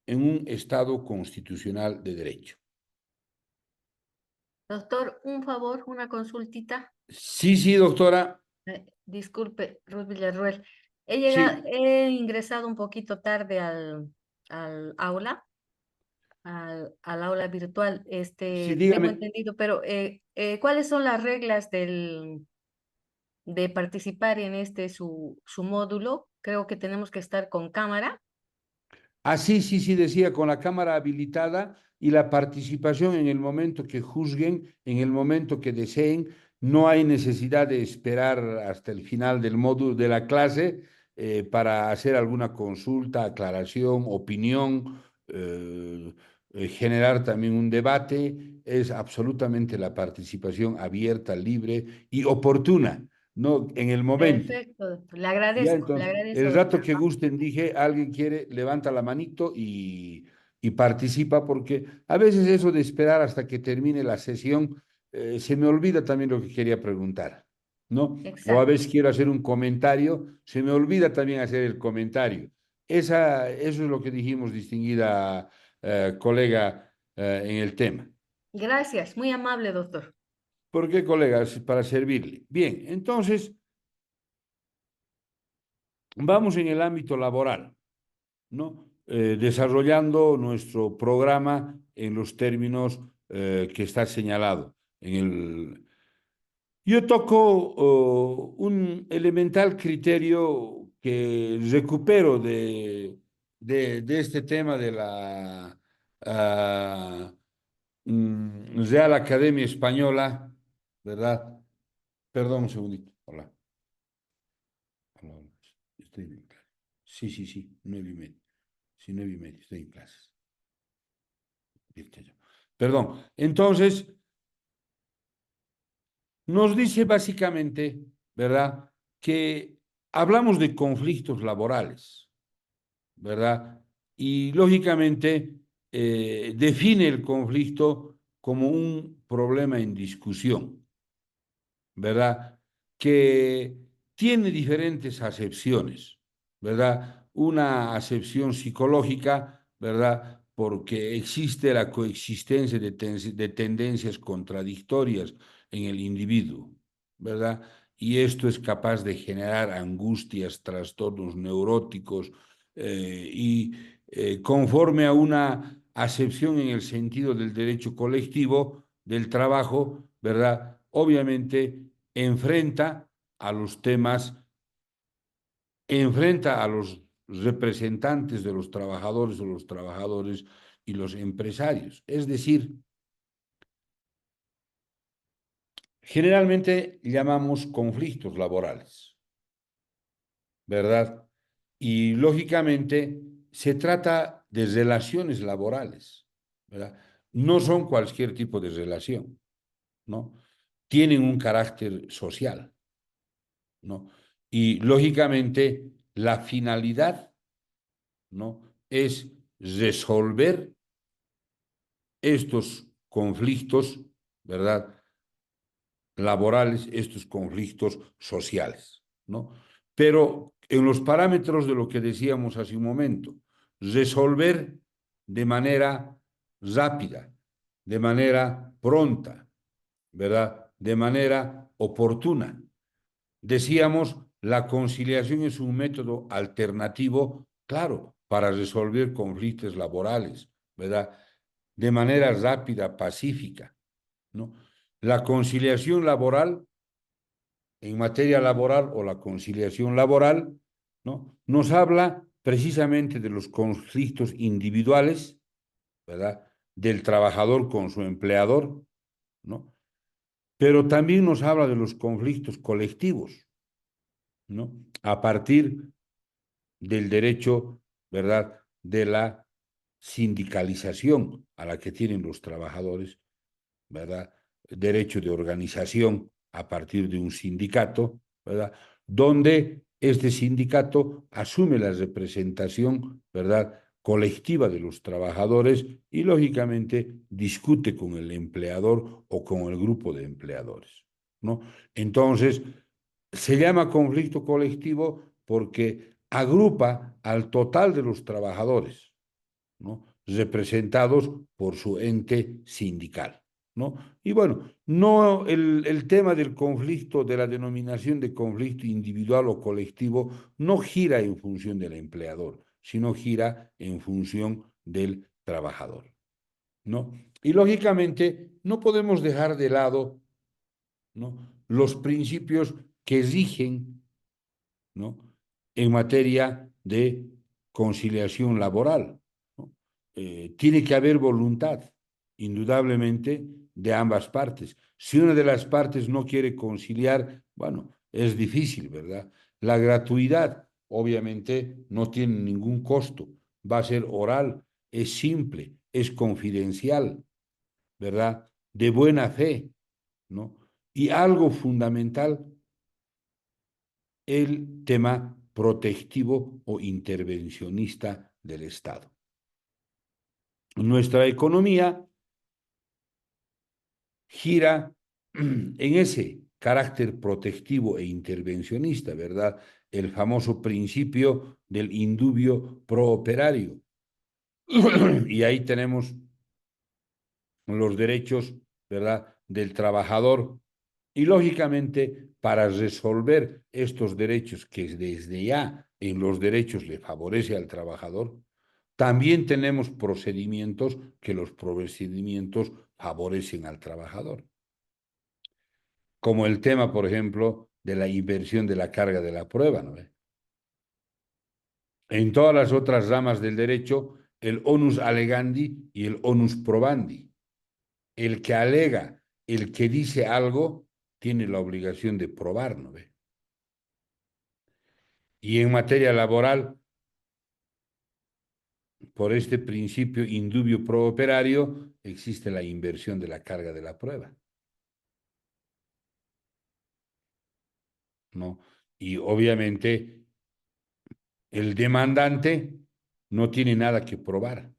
Speaker 1: en un Estado constitucional de derecho.
Speaker 2: Doctor, un favor, una consultita.
Speaker 1: Sí, sí, doctora.
Speaker 2: Disculpe, Ruth Villarruel.
Speaker 1: Sí,
Speaker 2: He ingresado un poquito tarde al aula, al aula virtual.
Speaker 1: sí,
Speaker 2: Tengo
Speaker 1: dígame.
Speaker 2: entendido, pero ¿cuáles son las reglas de participar en su módulo? Creo que tenemos que estar con cámara.
Speaker 1: Ah, sí, sí, sí, decía, con la cámara habilitada y la participación en el momento que juzguen, en el momento que deseen. No hay necesidad de esperar hasta el final del módulo de la clase para hacer alguna consulta, aclaración, opinión, generar también un debate. Es absolutamente la participación abierta, libre y oportuna, ¿no? En el momento.
Speaker 2: Perfecto, doctor.
Speaker 1: Ya,
Speaker 2: Le
Speaker 1: entonces,
Speaker 2: agradezco,
Speaker 1: el rato
Speaker 2: doctor.
Speaker 1: que gusten, dije, alguien quiere, levanta la manito y participa, porque a veces eso de esperar hasta que termine la sesión, se me olvida también lo que quería preguntar, ¿no? O a
Speaker 2: Exacto.
Speaker 1: veces quiero hacer un comentario, se me olvida también hacer el comentario. Eso es lo que dijimos, distinguida colega, en el tema.
Speaker 2: Gracias, muy amable, doctor.
Speaker 1: ¿Por qué, colegas? Para servirle. Bien, entonces, vamos en el ámbito laboral. ¿No? Desarrollando nuestro programa en los términos que está señalado. Yo toco un elemental criterio que recupero de este tema de la Real Academia Española, ¿verdad? Perdón un segundito. Hola. Hola, hola. Estoy en clase. Sí, sí, sí, 9:30. Sí, 9:30, estoy en clases. Perdón. Entonces, nos dice básicamente, ¿verdad?, que hablamos de conflictos laborales, ¿verdad? Y lógicamente define el conflicto como un problema en discusión, ¿verdad? Que tiene diferentes acepciones, ¿verdad? Una acepción psicológica, ¿verdad? Porque existe la coexistencia de tendencias contradictorias en el individuo, ¿verdad? Y esto es capaz de generar angustias, trastornos neuróticos conforme a una acepción en el sentido del derecho colectivo del trabajo, ¿verdad? Obviamente enfrenta a los temas, enfrenta a los representantes de los trabajadores o los trabajadores y los empresarios. Es decir, generalmente llamamos conflictos laborales, ¿verdad? Y lógicamente se trata de relaciones laborales, ¿verdad? No son cualquier tipo de relación, ¿no? Tienen un carácter social, ¿no? Y lógicamente la finalidad, ¿no?, es resolver estos conflictos, ¿verdad?, laborales, estos conflictos sociales, ¿no? Pero en los parámetros de lo que decíamos hace un momento, resolver de manera rápida, de manera pronta, ¿verdad?, de manera oportuna. Decíamos, la conciliación es un método alternativo, claro, para resolver conflictos laborales, ¿verdad? De manera rápida, pacífica, ¿no? La conciliación laboral, en materia laboral o la conciliación laboral, ¿no?, nos habla precisamente de los conflictos individuales, ¿verdad? del trabajador con su empleador, ¿no? Pero también nos habla de los conflictos colectivos, ¿no? A partir del derecho, ¿verdad?, de la sindicalización a la que tienen los trabajadores, ¿verdad? Derecho de organización a partir de un sindicato, ¿verdad? Donde este sindicato asume la representación, ¿verdad?, colectiva de los trabajadores y, lógicamente, discute con el empleador o con el grupo de empleadores, ¿no? Entonces, se llama conflicto colectivo porque agrupa al total de los trabajadores, ¿no?, representados por su ente sindical, ¿no? Y bueno, no el tema del conflicto, de la denominación de conflicto individual o colectivo, no gira en función del empleador, sino gira en función del trabajador, ¿no? Y lógicamente no podemos dejar de lado, ¿no?, los principios que rigen, ¿no?, en materia de conciliación laboral, ¿no? Tiene que haber voluntad, indudablemente, de ambas partes. Si una de las partes no quiere conciliar, bueno, es difícil, ¿verdad? La gratuidad, obviamente, no tiene ningún costo, va a ser oral, es simple, es confidencial, ¿verdad? De buena fe, ¿no? Y algo fundamental, el tema protectivo o intervencionista del Estado. Nuestra economía gira en ese carácter protectivo e intervencionista, ¿verdad? El famoso principio del indubio pro operario. Y ahí tenemos los derechos, ¿verdad?, del trabajador. Y lógicamente, para resolver estos derechos que desde ya en los derechos le favorece al trabajador, también tenemos procedimientos que los procedimientos favorecen al trabajador, como el tema, por ejemplo, de la inversión de la carga de la prueba, ¿no? En todas las otras ramas del derecho, el onus alegandi y el onus probandi. El que alega, el que dice algo, tiene la obligación de probar, ¿no ve? Y en materia laboral, por este principio indubio pro operario, existe la inversión de la carga de la prueba, ¿no? Y obviamente el demandante no tiene nada que probar.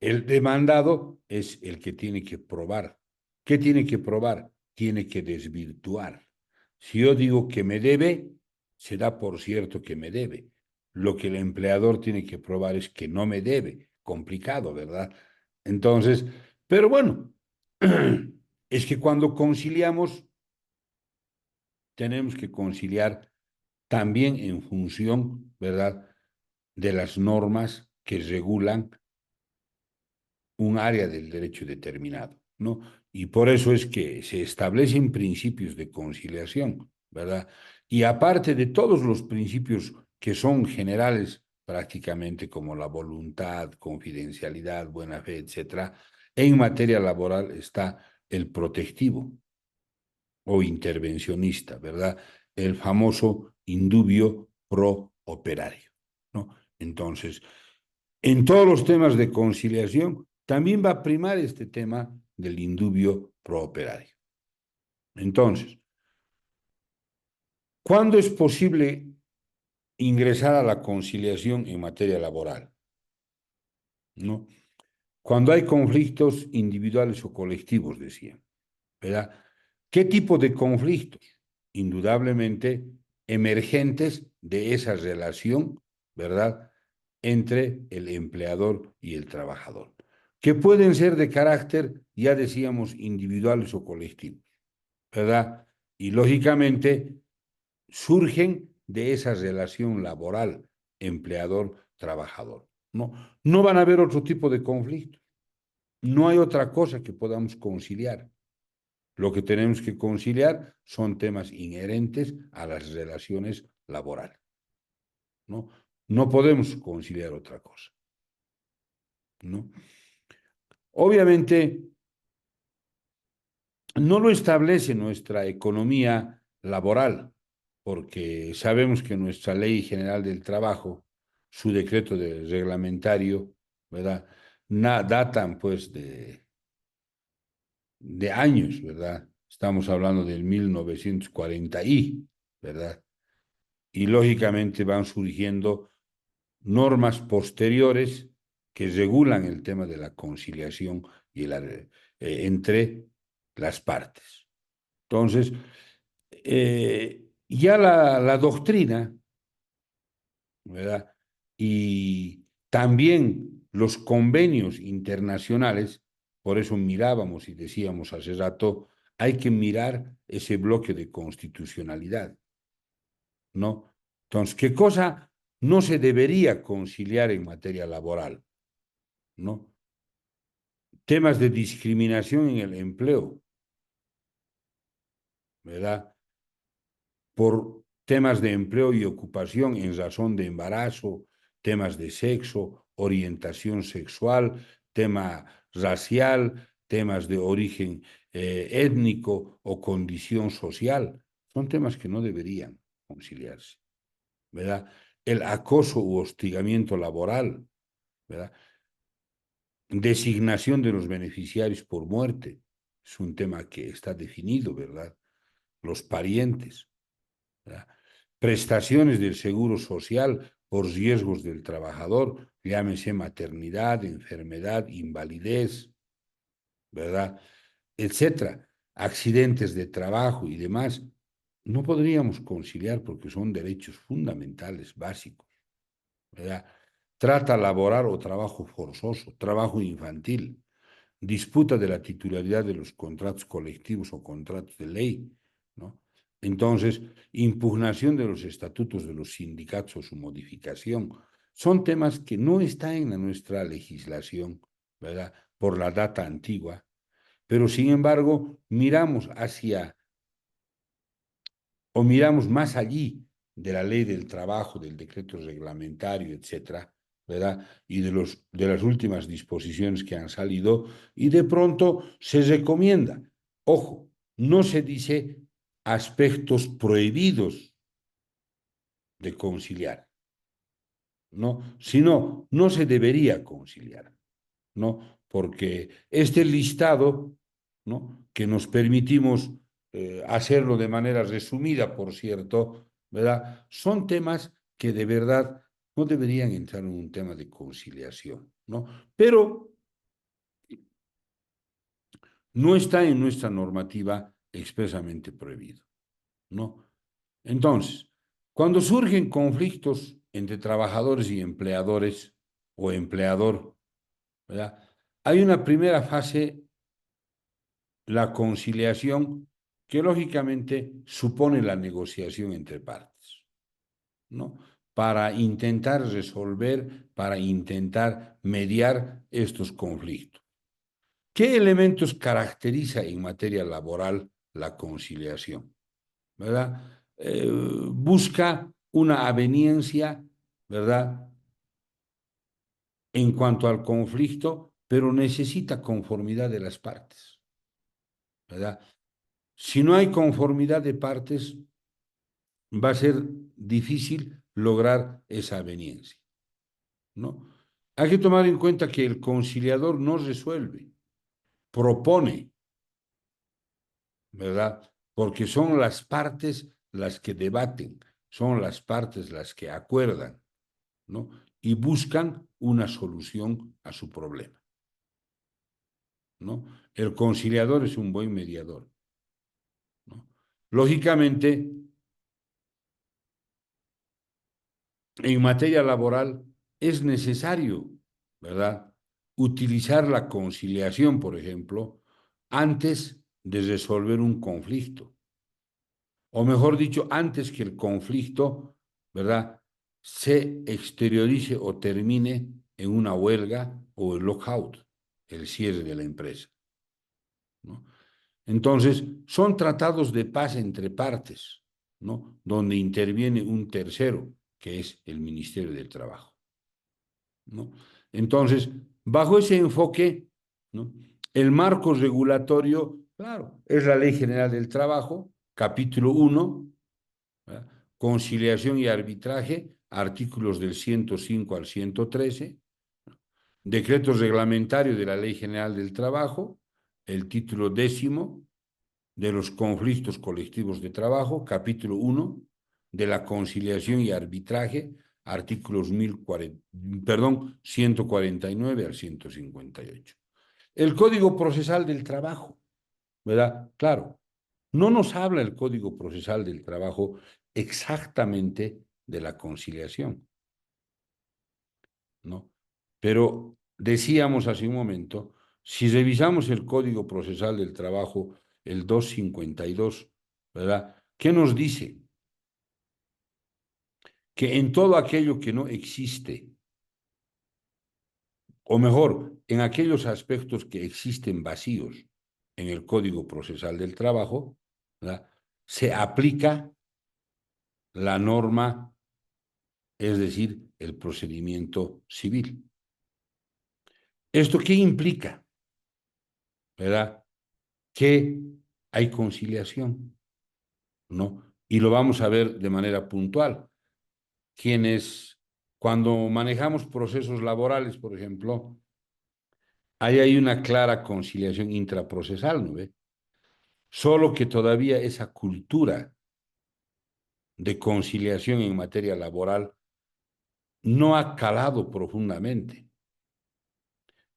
Speaker 1: El demandado es el que tiene que probar. ¿Qué tiene que probar? Tiene que desvirtuar. Si yo digo que me debe, se da por cierto que me debe. Lo que el empleador tiene que probar es que no me debe. Complicado, ¿verdad? Entonces, pero bueno, es que cuando conciliamos, tenemos que conciliar también en función, ¿verdad?, de las normas que regulan un área del derecho determinado, ¿no? Y por eso es que se establecen principios de conciliación, ¿verdad? Y aparte de todos los principios que son generales prácticamente, como la voluntad, confidencialidad, buena fe, etcétera, en materia laboral está el protectivo o intervencionista, ¿verdad? El famoso indubio pro operario, ¿no? Entonces, en todos los temas de conciliación, también va a primar este tema del indubio pro operario. Entonces, ¿cuándo es posible ingresar a la conciliación en materia laboral? ¿No? Cuando hay conflictos individuales o colectivos, decía, ¿verdad? ¿Qué tipo de conflictos? Indudablemente emergentes de esa relación, ¿verdad?, entre el empleador y el trabajador, que pueden ser de carácter, ya decíamos, individuales o colectivos, ¿verdad? Y lógicamente surgen de esa relación laboral empleador-trabajador. No, no van a haber otro tipo de conflictos. No hay otra cosa que podamos conciliar. Lo que tenemos que conciliar son temas inherentes a las relaciones laborales, ¿no? No podemos conciliar otra cosa. ¿no? Obviamente, no lo establece nuestra economía laboral, porque sabemos que nuestra Ley General del Trabajo, su decreto reglamentario, ¿verdad? Datan pues de años, ¿verdad? Estamos hablando del 1940 ¿verdad? Y lógicamente van surgiendo normas posteriores que regulan el tema de la conciliación entre las partes. Entonces, ya la doctrina, ¿verdad? Y también los convenios internacionales, por eso mirábamos y decíamos hace rato, hay que mirar ese bloque de constitucionalidad, ¿no? Entonces, ¿qué cosa no se debería conciliar en materia laboral, ¿no? Temas de discriminación en el empleo, ¿verdad? Por temas de empleo y ocupación en razón de embarazo, temas de sexo, orientación sexual, tema racial, temas de origen étnico o condición social. Son temas que no deberían conciliarse, ¿verdad? El acoso u hostigamiento laboral, ¿verdad? Designación de los beneficiarios por muerte, es un tema que está definido, ¿verdad? Los parientes, ¿verdad? Prestaciones del seguro social por riesgos del trabajador, llámese maternidad, enfermedad, invalidez, ¿verdad? Etcétera. Accidentes de trabajo y demás. No podríamos conciliar porque son derechos fundamentales, básicos, ¿verdad? Trata laboral o trabajo forzoso, trabajo infantil, disputa de la titularidad de los contratos colectivos o contratos de ley, ¿no? Entonces, impugnación de los estatutos de los sindicatos o su modificación, son temas que no están en nuestra legislación, ¿verdad? Por la data antigua, pero sin embargo, miramos hacia o miramos más allí de la ley del trabajo, del decreto reglamentario, etcétera, ¿verdad? Y de las últimas disposiciones que han salido, y de pronto se recomienda, ojo, no se dice aspectos prohibidos de conciliar, ¿no? Sino, no se debería conciliar, ¿no? Porque este listado, ¿no? Que nos permitimos hacerlo de manera resumida, por cierto, ¿verdad? Son temas que de verdad no deberían entrar en un tema de conciliación, ¿no? Pero no está en nuestra normativa expresamente prohibido, ¿no? Entonces, cuando surgen conflictos entre trabajadores y empleadores o empleador, ¿verdad? Hay una primera fase, la conciliación, que lógicamente supone la negociación entre partes, ¿no? Para intentar resolver, para intentar mediar estos conflictos. ¿Qué elementos caracteriza en materia laboral la conciliación? ¿Verdad? Busca una aveniencia, ¿verdad? En cuanto al conflicto, pero necesita conformidad de las partes, ¿verdad? Si no hay conformidad de partes, va a ser difícil lograr esa aveniencia, ¿no? Hay que tomar en cuenta que el conciliador no resuelve, propone, ¿verdad? Porque son las partes las que debaten, son las partes las que acuerdan, ¿no? Y buscan una solución a su problema, ¿no? El conciliador es un buen mediador, ¿no? Lógicamente, en materia laboral es necesario, ¿verdad? Utilizar la conciliación, por ejemplo, antes de resolver un conflicto, o mejor dicho, antes que el conflicto, ¿verdad? Se exteriorice o termine en una huelga o el lockout, el cierre de la empresa, ¿no? Entonces, son tratados de paz entre partes, ¿no? Donde interviene un tercero, que es el Ministerio del Trabajo, ¿no? Entonces, Bajo ese enfoque, ¿no? El marco regulatorio, claro, es la Ley General del Trabajo, capítulo 1, ¿verdad? Conciliación y arbitraje, artículos del 105 al 113, decretos reglamentarios de la Ley General del Trabajo, el título 10 de los conflictos colectivos de trabajo, capítulo 1, de la conciliación y arbitraje, artículos 149 al 158. El Código Procesal del Trabajo, ¿verdad? Claro, no nos habla el Código Procesal del Trabajo exactamente de la conciliación, ¿no? Pero decíamos hace un momento, si revisamos el Código Procesal del Trabajo, el 252, ¿verdad? ¿Qué nos dice? Que en todo aquello que no existe, o mejor, en aquellos aspectos que existen vacíos en el Código Procesal del Trabajo, ¿verdad? Se aplica la norma, es decir, el procedimiento civil. ¿Esto qué implica? ¿Verdad? Que hay conciliación, ¿no? Y lo vamos a ver de manera puntual. Quienes, cuando manejamos procesos laborales, por ejemplo, ahí hay una clara conciliación intraprocesal, ¿no ve? Solo que todavía esa cultura de conciliación en materia laboral no ha calado profundamente,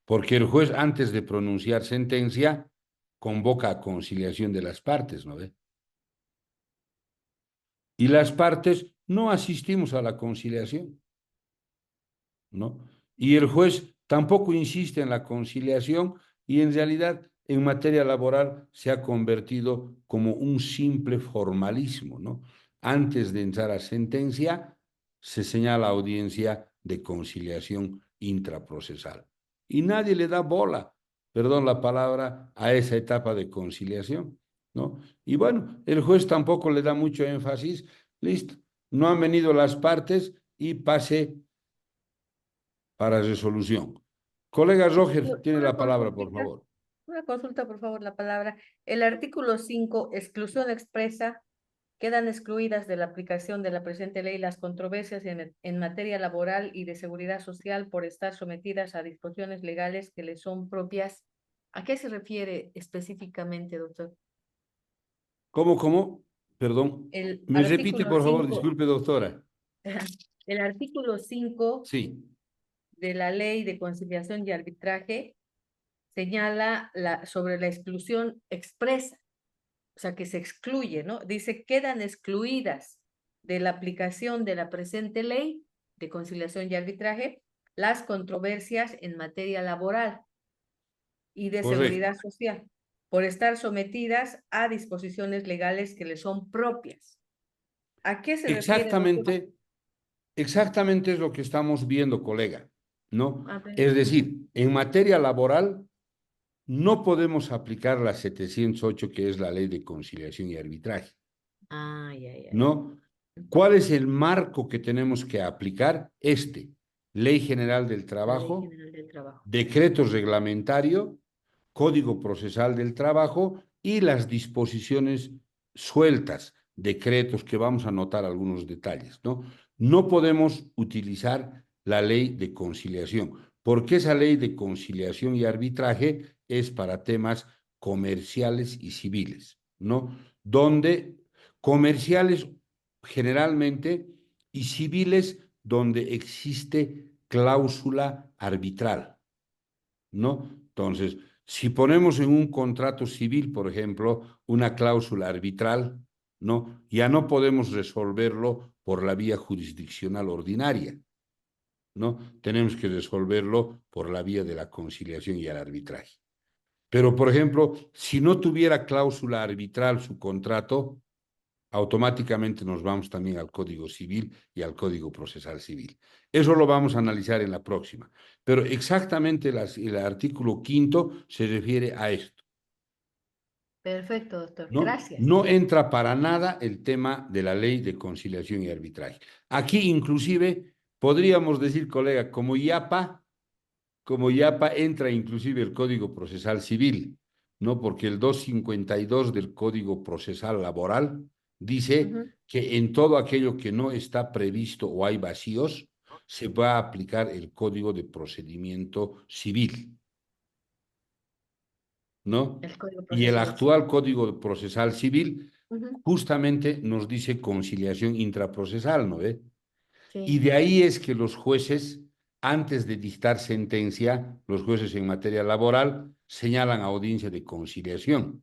Speaker 1: porque el juez, antes de pronunciar sentencia, convoca a conciliación de las partes, ¿no ve? Y las partes no asistimos a la conciliación, ¿no? Y el juez tampoco insiste en la conciliación y en realidad en materia laboral se ha convertido como un simple formalismo, ¿no? Antes de entrar a sentencia, se señala audiencia de conciliación intraprocesal. Y nadie le da bola, perdón la palabra, a esa etapa de conciliación, ¿no? Y bueno, el juez tampoco le da mucho énfasis, listo, no han venido las partes y pase para resolución. Colega Roger, tiene
Speaker 2: Una
Speaker 1: la palabra, por
Speaker 2: consultita,
Speaker 1: favor.
Speaker 2: una consulta, por favor, la palabra. El artículo 5, exclusión expresa, quedan excluidas de la aplicación de la presente ley las controversias en materia laboral y de seguridad social por estar sometidas a disposiciones legales que les son propias. ¿A qué se refiere específicamente, doctor?
Speaker 1: ¿Cómo? Perdón.
Speaker 2: El
Speaker 1: ¿Me repite,
Speaker 2: artículo
Speaker 1: por favor?
Speaker 2: 5,
Speaker 1: Disculpe, doctora.
Speaker 2: el artículo 5
Speaker 1: Sí,
Speaker 2: de la Ley de Conciliación y Arbitraje señala sobre la exclusión expresa, o sea, que se excluye, ¿no? Dice, quedan excluidas de la aplicación de la presente ley de conciliación y arbitraje las controversias en materia laboral y de
Speaker 1: correcto.
Speaker 2: seguridad social por estar sometidas a disposiciones legales que le son propias. ¿A qué se refiere, doctor?
Speaker 1: Exactamente, exactamente es lo que estamos viendo, colega, ¿no?
Speaker 2: A ver.
Speaker 1: Es
Speaker 2: Ujú.
Speaker 1: decir, en materia laboral no podemos aplicar la 708, que es la Ley de Conciliación y Arbitraje,
Speaker 2: Ah, ya, ya, ya.
Speaker 1: ¿no? ¿Cuál es el marco que tenemos que aplicar? Ley General del
Speaker 2: La Ley
Speaker 1: Trabajo,
Speaker 2: General del Trabajo.
Speaker 1: decreto reglamentario, Código Procesal del Trabajo y las disposiciones sueltas, decretos que vamos a notar algunos detalles, ¿no? No podemos utilizar la ley de conciliación, porque esa ley de conciliación y arbitraje es para temas comerciales y civiles, ¿no? Donde comerciales generalmente y civiles donde existe cláusula arbitral, ¿no? Entonces, si ponemos en un contrato civil, por ejemplo, una cláusula arbitral, ¿no? Ya no podemos resolverlo por la vía jurisdiccional ordinaria, ¿no? Tenemos que resolverlo por la vía de la conciliación y el arbitraje. Pero, por ejemplo, si no tuviera cláusula arbitral su contrato, automáticamente nos vamos también al Código Civil y al Código Procesal Civil. Eso lo vamos a analizar en la próxima. Pero exactamente el artículo 5 se refiere a esto,
Speaker 2: Perfecto, doctor.
Speaker 1: ¿no?
Speaker 2: Gracias.
Speaker 1: No entra para nada el tema de la ley de conciliación y arbitraje. Aquí inclusive podríamos decir, colega, como IAPA, como ya entra inclusive el Código Procesal Civil, ¿no? Porque el 252 del Código Procesal Laboral dice
Speaker 2: Ujú.
Speaker 1: que en todo aquello que no está previsto o hay vacíos, se va a aplicar el Código de Procedimiento Civil, ¿no?
Speaker 2: El Código
Speaker 1: Y el
Speaker 2: Procesal
Speaker 1: actual
Speaker 2: Civil.
Speaker 1: Código Procesal Civil
Speaker 2: Ujú.
Speaker 1: justamente nos dice conciliación intraprocesal, ¿no ve? Y
Speaker 2: Sí,
Speaker 1: de ahí es que los jueces, antes de dictar sentencia, los jueces en materia laboral señalan audiencia de conciliación,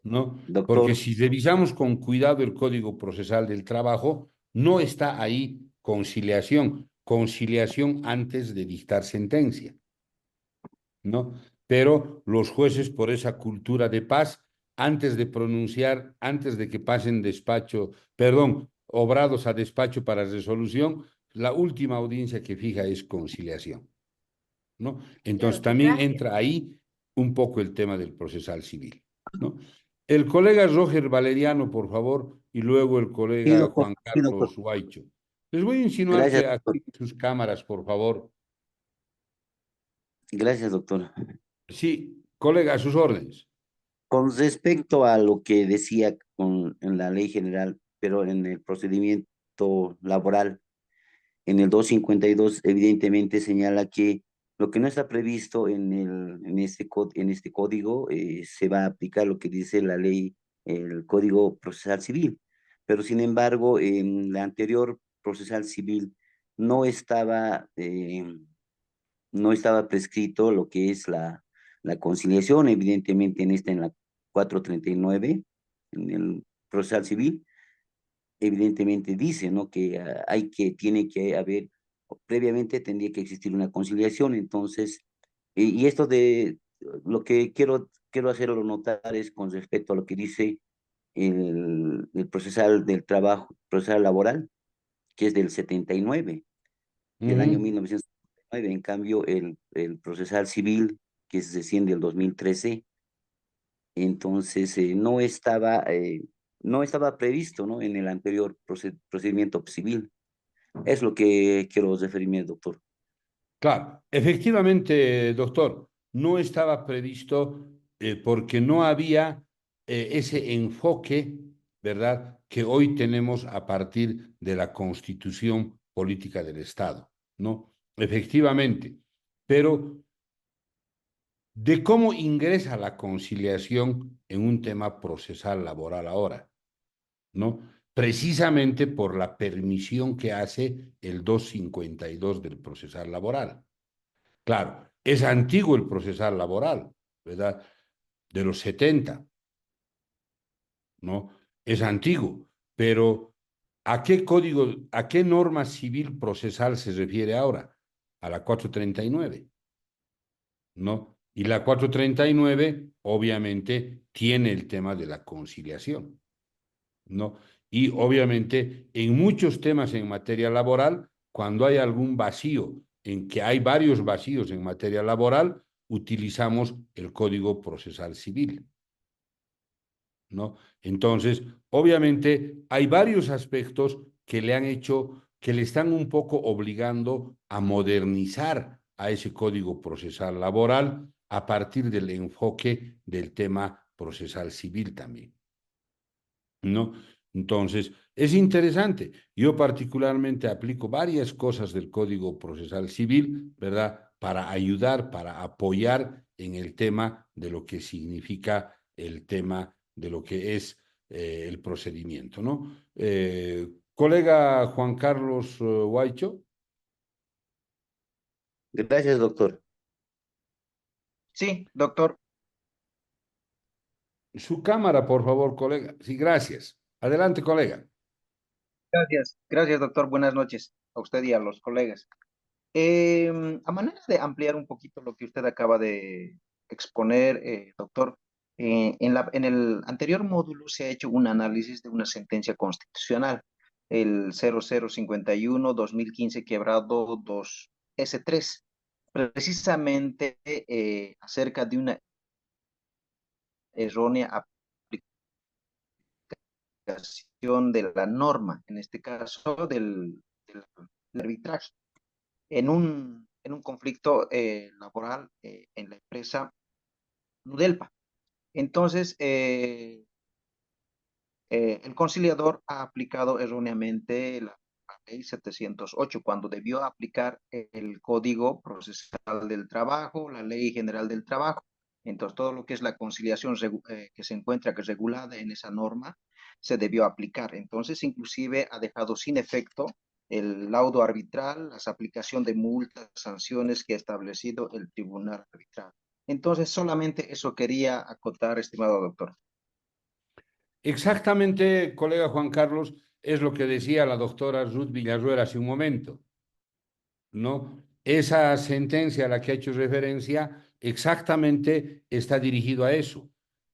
Speaker 1: ¿no? Porque
Speaker 3: Doctor,
Speaker 1: si revisamos con cuidado el Código Procesal del Trabajo, no está ahí conciliación, conciliación antes de dictar sentencia, ¿no? Pero los jueces, por esa cultura de paz, antes de pronunciar, antes de que pasen despacho, perdón, obrados a despacho para resolución, la última audiencia que fija es conciliación, ¿no?
Speaker 2: y
Speaker 1: Entonces también
Speaker 2: arbitraje.
Speaker 1: entra ahí un poco el tema del procesal civil, ¿no? El colega Roger Valeriano, por favor, y luego el
Speaker 3: sí,
Speaker 1: colega
Speaker 3: doctor,
Speaker 1: Juan
Speaker 3: sí, doctor.
Speaker 1: Carlos Guaicho. Les voy a insinuar
Speaker 3: Gracias,
Speaker 1: que
Speaker 3: doctor.
Speaker 1: activen sus cámaras, por favor.
Speaker 3: Gracias, doctor.
Speaker 1: Sí, colega, a sus órdenes.
Speaker 3: Con respecto a lo que decía en la ley general, pero en el procedimiento laboral, en el 252 evidentemente señala que lo que no está previsto en este código se va a aplicar lo que dice la ley, el Código Procesal Civil. Pero sin embargo, en la anterior procesal civil no estaba, no estaba prescrito lo que es la conciliación, evidentemente en la 439 en el procesal civil, evidentemente dice, ¿no? Que tiene que haber, previamente tendría que existir una conciliación, entonces, y esto de, lo que quiero hacerlo notar es con respecto a lo que dice el procesal del trabajo, procesal laboral, que es del 79 del año
Speaker 1: Ujú.
Speaker 3: 1979. En cambio el procesal civil, que es recién del 2013, entonces no estaba previsto, ¿no? En el anterior procedimiento civil. Es lo que quiero referirme, doctor.
Speaker 1: Claro, efectivamente, doctor, no estaba previsto porque no había ese enfoque, ¿verdad?, que hoy tenemos a partir de la Constitución Política del Estado, ¿no? Efectivamente, pero de cómo ingresa la conciliación en un tema procesal laboral ahora, ¿no? Precisamente por la permisión que hace el 252 del procesal laboral. Claro, es antiguo el procesal laboral, ¿verdad? De los 70, ¿no? Es antiguo, pero ¿a qué código, a qué norma civil procesal se refiere ahora? A la 439, ¿no? Y la 439, obviamente, tiene el tema de la conciliación, ¿no? Y obviamente, en muchos temas en materia laboral, cuando hay algún vacío, en que hay varios vacíos en materia laboral, utilizamos el Código Procesal Civil, ¿no? Entonces, obviamente, hay varios aspectos que le han hecho, que le están un poco obligando a modernizar a ese Código Procesal Laboral a partir del enfoque del tema procesal civil también, ¿no? Entonces, es interesante. Yo particularmente aplico varias cosas del Código Procesal Civil, ¿verdad? Para ayudar, para apoyar en el tema de lo que significa el tema de lo que es el procedimiento, ¿no? Colega Juan Carlos Guaicho,
Speaker 3: Gracias, doctor.
Speaker 4: Sí, doctor,
Speaker 1: su cámara, por favor, colega. Sí, gracias. Adelante, colega.
Speaker 4: gracias. Gracias, doctor. Buenas noches a usted y a los colegas. A manera de ampliar un poquito lo que usted acaba de exponer, doctor, en el anterior módulo se ha hecho un análisis de una sentencia constitucional, el 0051-2015 quebrado 2S3, precisamente acerca de una errónea aplicación de la norma, en este caso del arbitraje. En en un conflicto laboral en la empresa Nudelpa. Entonces, el conciliador ha aplicado erróneamente la ley 708 cuando debió aplicar el Código Procesal del Trabajo, la Ley General del Trabajo. Entonces, todo lo que es la conciliación que se encuentra que regulada en esa norma se debió aplicar. Entonces, inclusive ha dejado sin efecto el laudo arbitral, la aplicación de multas, sanciones que ha establecido el tribunal arbitral. Entonces, solamente eso quería acotar, estimado doctor.
Speaker 1: Exactamente, colega Juan Carlos, es lo que decía la doctora Ruth Villarruel hace un momento, ¿no? Esa sentencia a la que ha hecho referencia exactamente está dirigido a eso.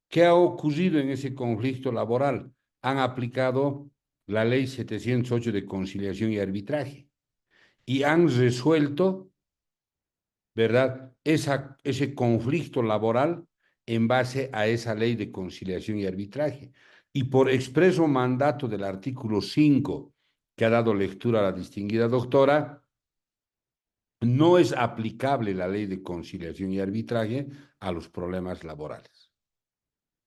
Speaker 1: ¿Qué ha ocurrido en ese conflicto laboral? Han aplicado la ley 708 de conciliación y arbitraje y han resuelto, ¿verdad? Ese conflicto laboral en base a esa ley de conciliación y arbitraje. Y por expreso mandato del artículo 5 que ha dado lectura a la distinguida doctora, no es aplicable la ley de conciliación y arbitraje a los problemas laborales,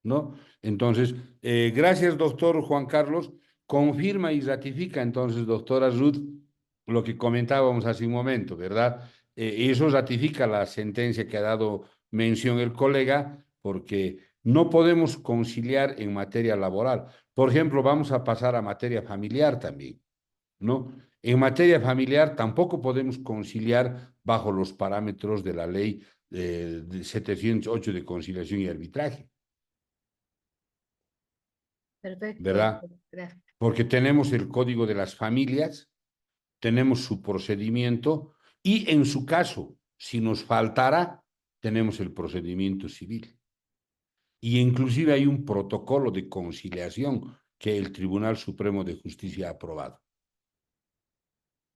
Speaker 1: ¿no? Entonces, gracias, doctor Juan Carlos. Confirma y ratifica entonces, doctora Ruth, lo que comentábamos hace un momento, ¿verdad? Eso ratifica la sentencia que ha dado mención el colega, porque no podemos conciliar en materia laboral. Por ejemplo, vamos a pasar a materia familiar también, ¿no? En materia familiar tampoco podemos conciliar bajo los parámetros de la ley de 708 de conciliación y arbitraje,
Speaker 2: Perfecto,
Speaker 1: ¿verdad?
Speaker 2: doctor. Gracias.
Speaker 1: Porque tenemos el Código de las Familias, tenemos su procedimiento y en su caso, si nos faltara, tenemos el procedimiento civil. Y inclusive hay un protocolo de conciliación que el Tribunal Supremo de Justicia ha aprobado,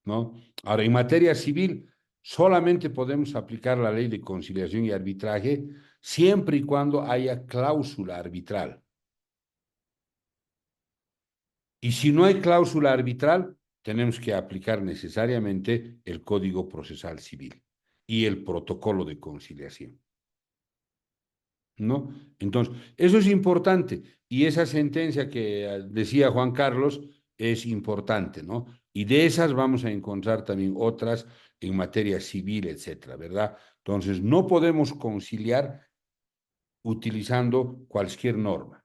Speaker 1: ¿no? Ahora, en materia civil, solamente podemos aplicar la ley de conciliación y arbitraje siempre y cuando haya cláusula arbitral. Y si no hay cláusula arbitral, tenemos que aplicar necesariamente el Código Procesal Civil y el protocolo de conciliación, ¿no? Entonces, eso es importante. Y esa sentencia que decía Juan Carlos es importante, ¿no? Y de esas vamos a encontrar también otras en materia civil, etcétera, ¿verdad? Entonces, no podemos conciliar utilizando cualquier norma.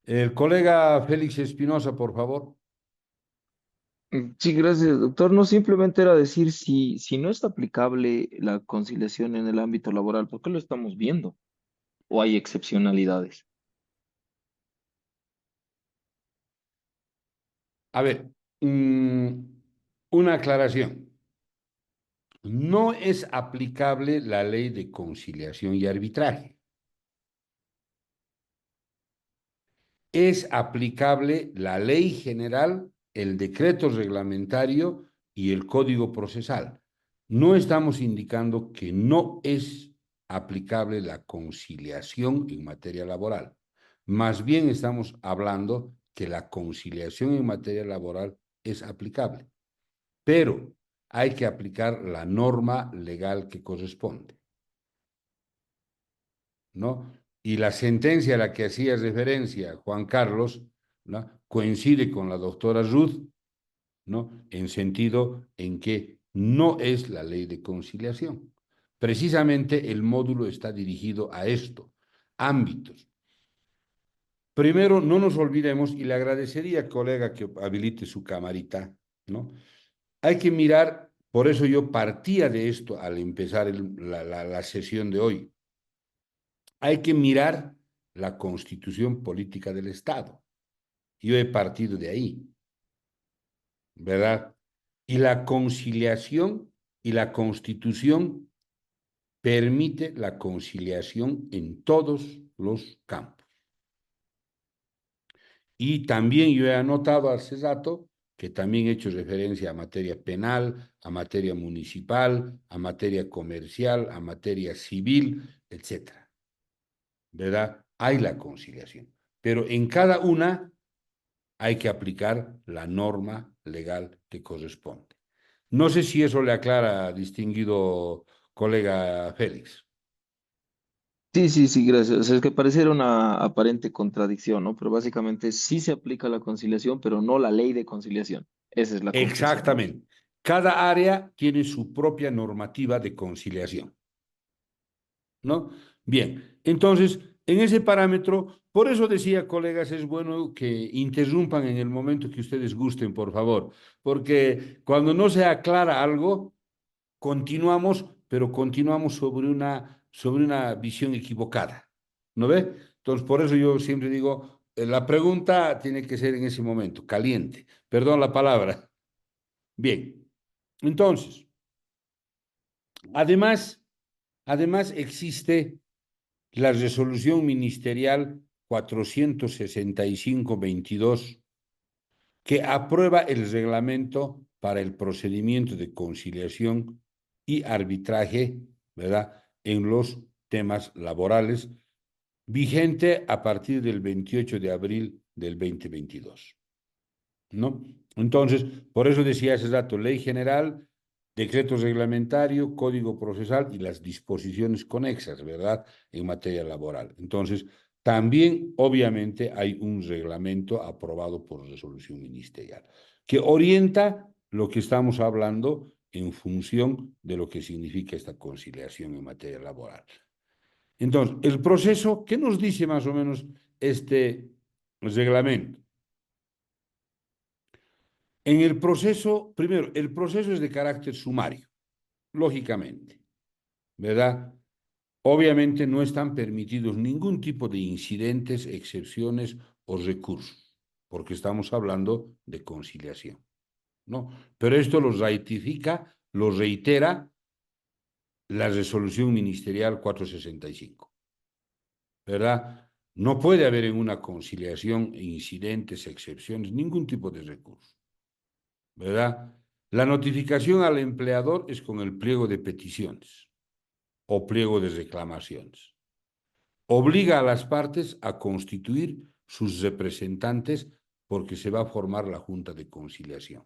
Speaker 1: El colega Félix Espinosa, por favor.
Speaker 5: Sí, gracias, doctor. No simplemente era decir si no está aplicable la conciliación en el ámbito laboral, ¿por qué lo estamos viendo? ¿O hay excepcionalidades?
Speaker 1: A ver, una aclaración. No es aplicable la ley de conciliación y arbitraje. Es aplicable la ley general, el decreto reglamentario y el código procesal. No estamos indicando que no es aplicable la conciliación en materia laboral. Más bien estamos hablando que la conciliación en materia laboral es aplicable, pero hay que aplicar la norma legal que corresponde, ¿no? Y la sentencia a la que hacía referencia Juan Carlos, ¿no?, coincide con la doctora Ruth, ¿no?, en sentido en que no es la ley de conciliación. Precisamente el módulo está dirigido a esto, ámbitos. Primero, no nos olvidemos, y le agradecería, colega, que habilite su camarita, ¿no? Hay que mirar, por eso yo partía de esto al empezar la sesión de hoy. Hay que mirar la constitución política del Estado. Yo he partido de ahí, ¿verdad? Y la conciliación y la constitución permite la conciliación en todos los campos. Y también yo he anotado hace rato que también he hecho referencia a materia penal, a materia municipal, a materia comercial, a materia civil, etcétera, ¿verdad? Hay la conciliación, pero en cada una hay que aplicar la norma legal que corresponde. No sé si eso le aclara, distinguido colega Félix.
Speaker 5: Sí, sí, sí, gracias. O sea, es que pareciera una aparente contradicción, ¿no? Pero básicamente sí se aplica la conciliación, pero no la ley de conciliación. Esa es la confusión, ¿no?
Speaker 1: Exactamente. Cada área tiene su propia normativa de conciliación, ¿no? Bien, entonces, en ese parámetro, por eso decía, colegas, es bueno que interrumpan en el momento que ustedes gusten, por favor, porque cuando no se aclara algo, continuamos, pero continuamos sobre una visión equivocada, ¿no ve? Entonces, por eso yo siempre digo, la pregunta tiene que ser en ese momento, caliente. Perdón la palabra. Bien, entonces, además, además existe la resolución ministerial 465/22 que aprueba el reglamento para el procedimiento de conciliación y arbitraje, ¿verdad? En los temas laborales, vigente a partir del 28 de abril del 2022, ¿no? Entonces, por eso decía ese dato, ley general, decreto reglamentario, código procesal y las disposiciones conexas, ¿verdad? En materia laboral. Entonces, también, obviamente, hay un reglamento aprobado por resolución ministerial que orienta lo que estamos hablando en función de lo que significa esta conciliación en materia laboral. Entonces, el proceso, ¿qué nos dice más o menos este reglamento? En el proceso, primero, el proceso es de carácter sumario, lógicamente, ¿verdad? Obviamente no están permitidos ningún tipo de incidentes, excepciones o recursos, porque estamos hablando de conciliación, ¿no? Pero esto lo ratifica, lo reitera la resolución ministerial 465, ¿verdad? No puede haber en una conciliación incidentes, excepciones, ningún tipo de recurso, ¿verdad? La notificación al empleador es con el pliego de peticiones o pliego de reclamaciones. Obliga a las partes a constituir sus representantes porque se va a formar la Junta de Conciliación,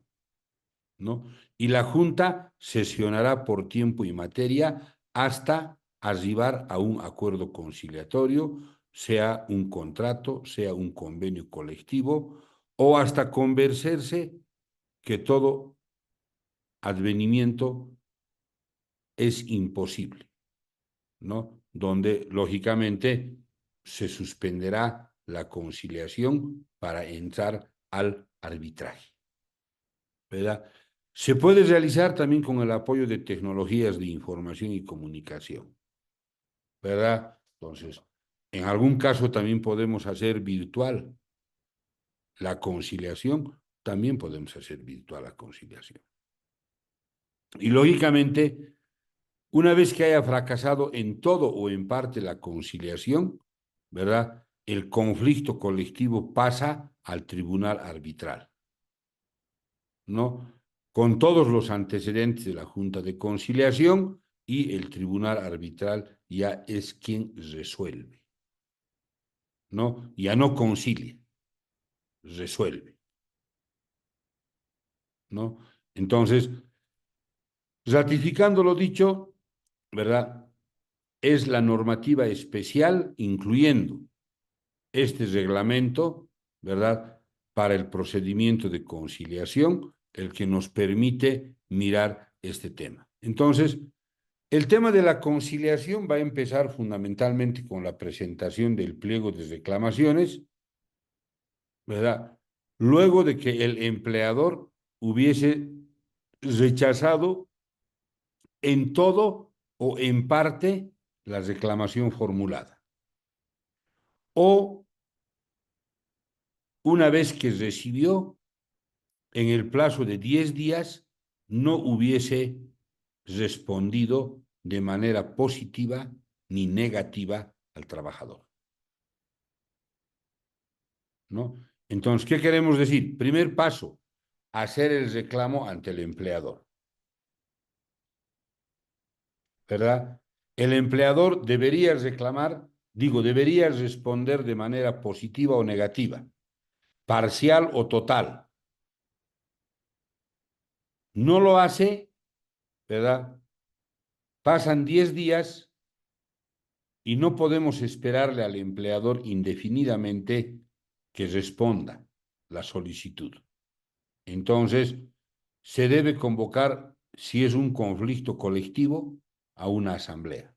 Speaker 1: ¿no? Y la Junta sesionará por tiempo y materia hasta arribar a un acuerdo conciliatorio, sea un contrato, sea un convenio colectivo, o hasta convencerse que todo advenimiento es imposible, ¿no? Donde, lógicamente, se suspenderá la conciliación para entrar al arbitraje, ¿verdad? Se puede realizar también con el apoyo de tecnologías de información y comunicación, ¿verdad? Entonces, en algún caso también podemos hacer virtual la conciliación, también podemos hacer virtual la conciliación. Y lógicamente, una vez que haya fracasado en todo o en parte la conciliación, ¿verdad? El conflicto colectivo pasa al tribunal arbitral, ¿no? Con todos los antecedentes de la Junta de Conciliación y el tribunal arbitral ya es quien resuelve, ¿no? Ya no concilia, resuelve, ¿no? Entonces, ratificando lo dicho, ¿verdad? Es la normativa especial, incluyendo este reglamento, ¿verdad? Para el procedimiento de conciliación, el que nos permite mirar este tema. Entonces, el tema de la conciliación va a empezar fundamentalmente con la presentación del pliego de reclamaciones, ¿verdad? Luego de que el empleador hubiese rechazado en todo o en parte la reclamación formulada. O una vez que recibió, en el plazo de 10 días, no hubiese respondido de manera positiva ni negativa al trabajador, ¿no? Entonces, ¿qué queremos decir? Primer paso, hacer el reclamo ante el empleador, ¿verdad? El empleador debería reclamar, digo, debería responder de manera positiva o negativa, parcial o total, No lo hace, ¿verdad? Pasan 10 días y no podemos esperarle al empleador indefinidamente que responda la solicitud. Entonces, se debe convocar, si es un conflicto colectivo, a una asamblea.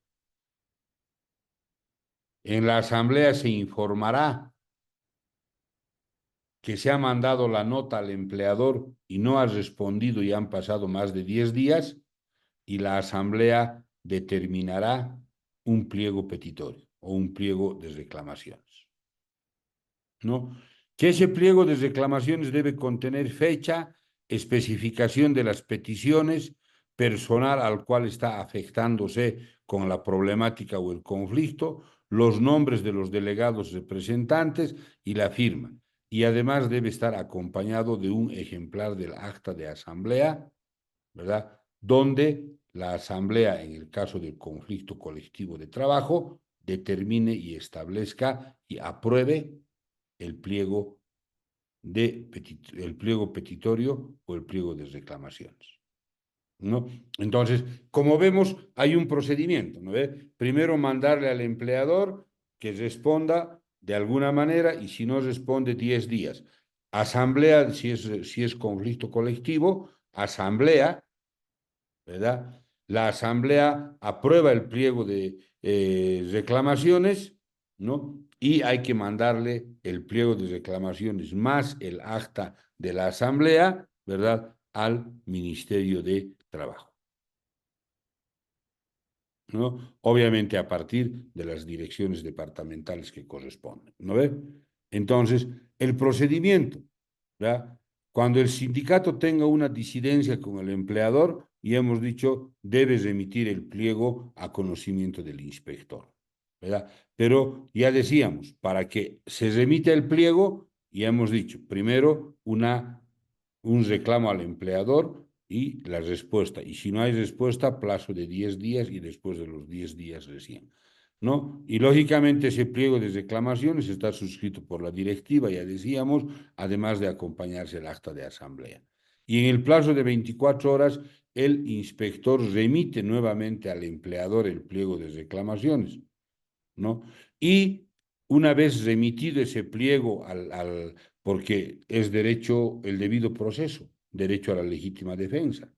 Speaker 1: En la asamblea se informará que se ha mandado la nota al empleador y no ha respondido y han pasado más de 10 días, y la asamblea determinará un pliego petitorio o un pliego de reclamaciones, ¿no? Que ese pliego de reclamaciones debe contener fecha, especificación de las peticiones, personal al cual está afectándose con la problemática o el conflicto, los nombres de los delegados representantes y la firma. Y además debe estar acompañado de un ejemplar del acta de asamblea, ¿verdad? Donde la asamblea, en el caso del conflicto colectivo de trabajo, determine y establezca y apruebe el pliego, el pliego petitorio o el pliego de reclamaciones, ¿no? Entonces, como vemos, hay un procedimiento, ¿no? Primero mandarle al empleador que responda de alguna manera, y si no responde, 10 días. Asamblea, si es conflicto colectivo, asamblea, ¿verdad? La asamblea aprueba el pliego de reclamaciones, ¿no? Y hay que mandarle el pliego de reclamaciones más el acta de la asamblea, ¿verdad? Al Ministerio de Trabajo, ¿no? Obviamente a partir de las direcciones departamentales que corresponden, ¿no ve? Entonces, el procedimiento, ¿verdad? Cuando el sindicato tenga una disidencia con el empleador, y hemos dicho, debes emitir el pliego a conocimiento del inspector, ¿verdad? Pero ya decíamos, para que se remita el pliego, ya hemos dicho, primero un reclamo al empleador y la respuesta. Y si no hay respuesta, plazo de 10 días y después de los 10 días recién, ¿no? Y lógicamente ese pliego de reclamaciones está suscrito por la directiva, ya decíamos, además de acompañarse el acta de asamblea. Y en el plazo de 24 horas, el inspector remite nuevamente al empleador el pliego de reclamaciones, ¿no? Y una vez remitido ese pliego porque es derecho, el debido proceso, derecho a la legítima defensa,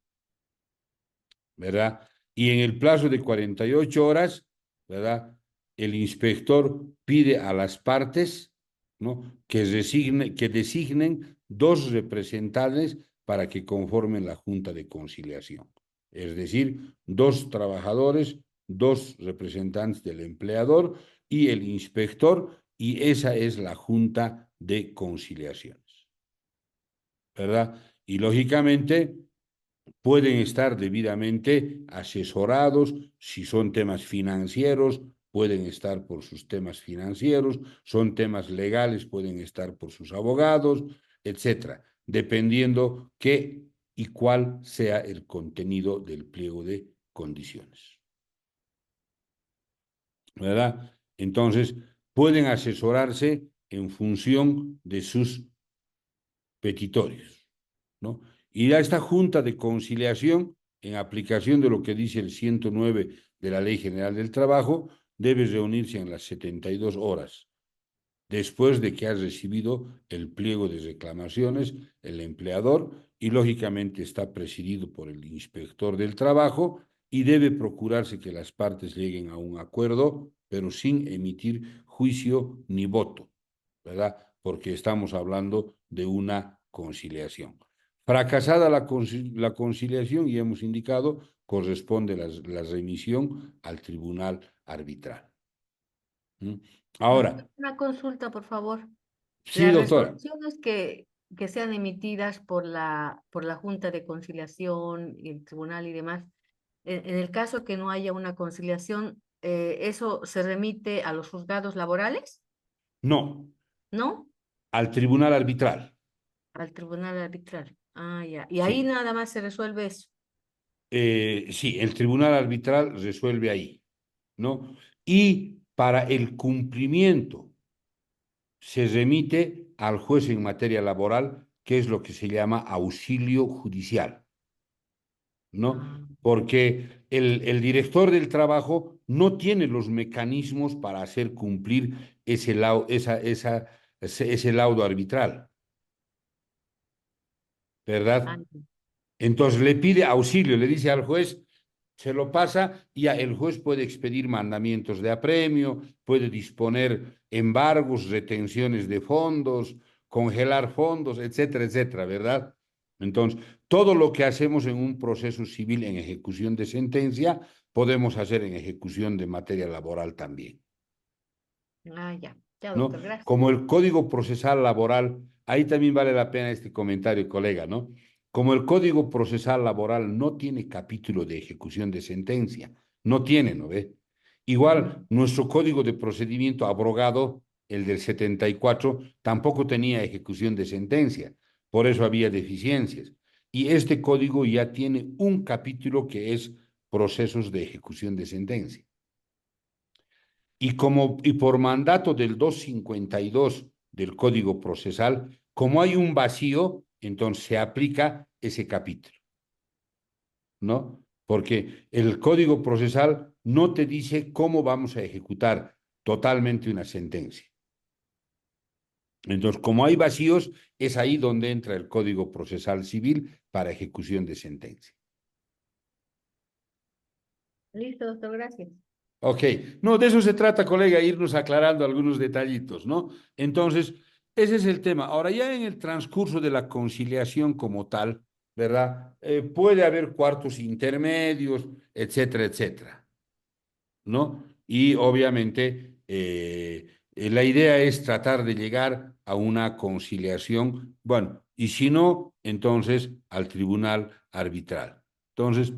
Speaker 1: ¿verdad? Y en el plazo de 48 horas, ¿verdad? El inspector pide a las partes, ¿no? Que designen 2 representantes para que conformen la Junta de Conciliación. Es decir, 2 trabajadores, 2 representantes del empleador y el inspector, y esa es la Junta de Conciliaciones, ¿verdad? Y lógicamente pueden estar debidamente asesorados. Si son temas financieros, pueden estar por sus temas financieros; son temas legales, pueden estar por sus abogados, etcétera, dependiendo qué y cuál sea el contenido del pliego de condiciones, ¿verdad? Entonces, pueden asesorarse en función de sus petitorios, ¿no? Y a esta Junta de Conciliación, en aplicación de lo que dice el 109 de la Ley General del Trabajo, debe reunirse en las 72 horas después de que ha recibido el pliego de reclamaciones el empleador, y lógicamente está presidido por el inspector del trabajo, y debe procurarse que las partes lleguen a un acuerdo, pero sin emitir juicio ni voto, ¿verdad? Porque estamos hablando de una conciliación. Fracasada la conciliación, y hemos indicado, corresponde la remisión al tribunal arbitral. Ahora,
Speaker 2: Una consulta, por favor.
Speaker 1: sí,
Speaker 2: Las
Speaker 1: doctora.
Speaker 2: resoluciones que sean emitidas por la Junta de Conciliación y el tribunal y demás, en el caso que no haya una conciliación, ¿eso se remite a los juzgados laborales?
Speaker 1: No,
Speaker 2: ¿No?
Speaker 1: al tribunal arbitral.
Speaker 2: Al tribunal arbitral. Ah, ya. Y ahí
Speaker 1: Sí,
Speaker 2: nada más se resuelve eso.
Speaker 1: sí, el tribunal arbitral resuelve ahí, ¿no? Y para el cumplimiento se remite al juez en materia laboral, que es lo que se llama auxilio judicial, ¿no? Porque el director del trabajo no tiene los mecanismos para hacer cumplir ese laudo arbitral, ¿verdad?
Speaker 2: Ah,
Speaker 1: Entonces le pide auxilio, le dice al juez, se lo pasa y el juez puede expedir mandamientos de apremio, puede disponer embargos, retenciones de fondos, congelar fondos, etcétera, etcétera, ¿verdad? Entonces, todo lo que hacemos en un proceso civil en ejecución de sentencia, podemos hacer en ejecución de materia laboral también,
Speaker 2: ya. Ya,
Speaker 1: ¿no?
Speaker 2: doctor, gracias.
Speaker 1: Como el Código Procesal Laboral, ahí también vale la pena este comentario, colega, ¿no? Como el Código Procesal Laboral no tiene capítulo de ejecución de sentencia, no tiene, ¿no ve? Igual, nuestro Código de Procedimiento abrogado, el del 74, tampoco tenía ejecución de sentencia, por eso había deficiencias. Y este código ya tiene un capítulo que es procesos de ejecución de sentencia. Y por mandato del 252 del Código Procesal, como hay un vacío, entonces se aplica ese capítulo, ¿no? Porque el Código Procesal no te dice cómo vamos a ejecutar totalmente una sentencia. Entonces, como hay vacíos, es ahí donde entra el Código Procesal Civil para ejecución de sentencia.
Speaker 2: Listo, doctor, gracias.
Speaker 1: Ok, no, de eso se trata, colega, irnos aclarando algunos detallitos, ¿no? Entonces, ese es el tema. Ahora, ya en el transcurso de la conciliación como tal, ¿verdad? Puede haber cuartos intermedios, etcétera, etcétera, ¿no? Y obviamente la idea es tratar de llegar a una conciliación, bueno, y si no, entonces al tribunal arbitral. Entonces,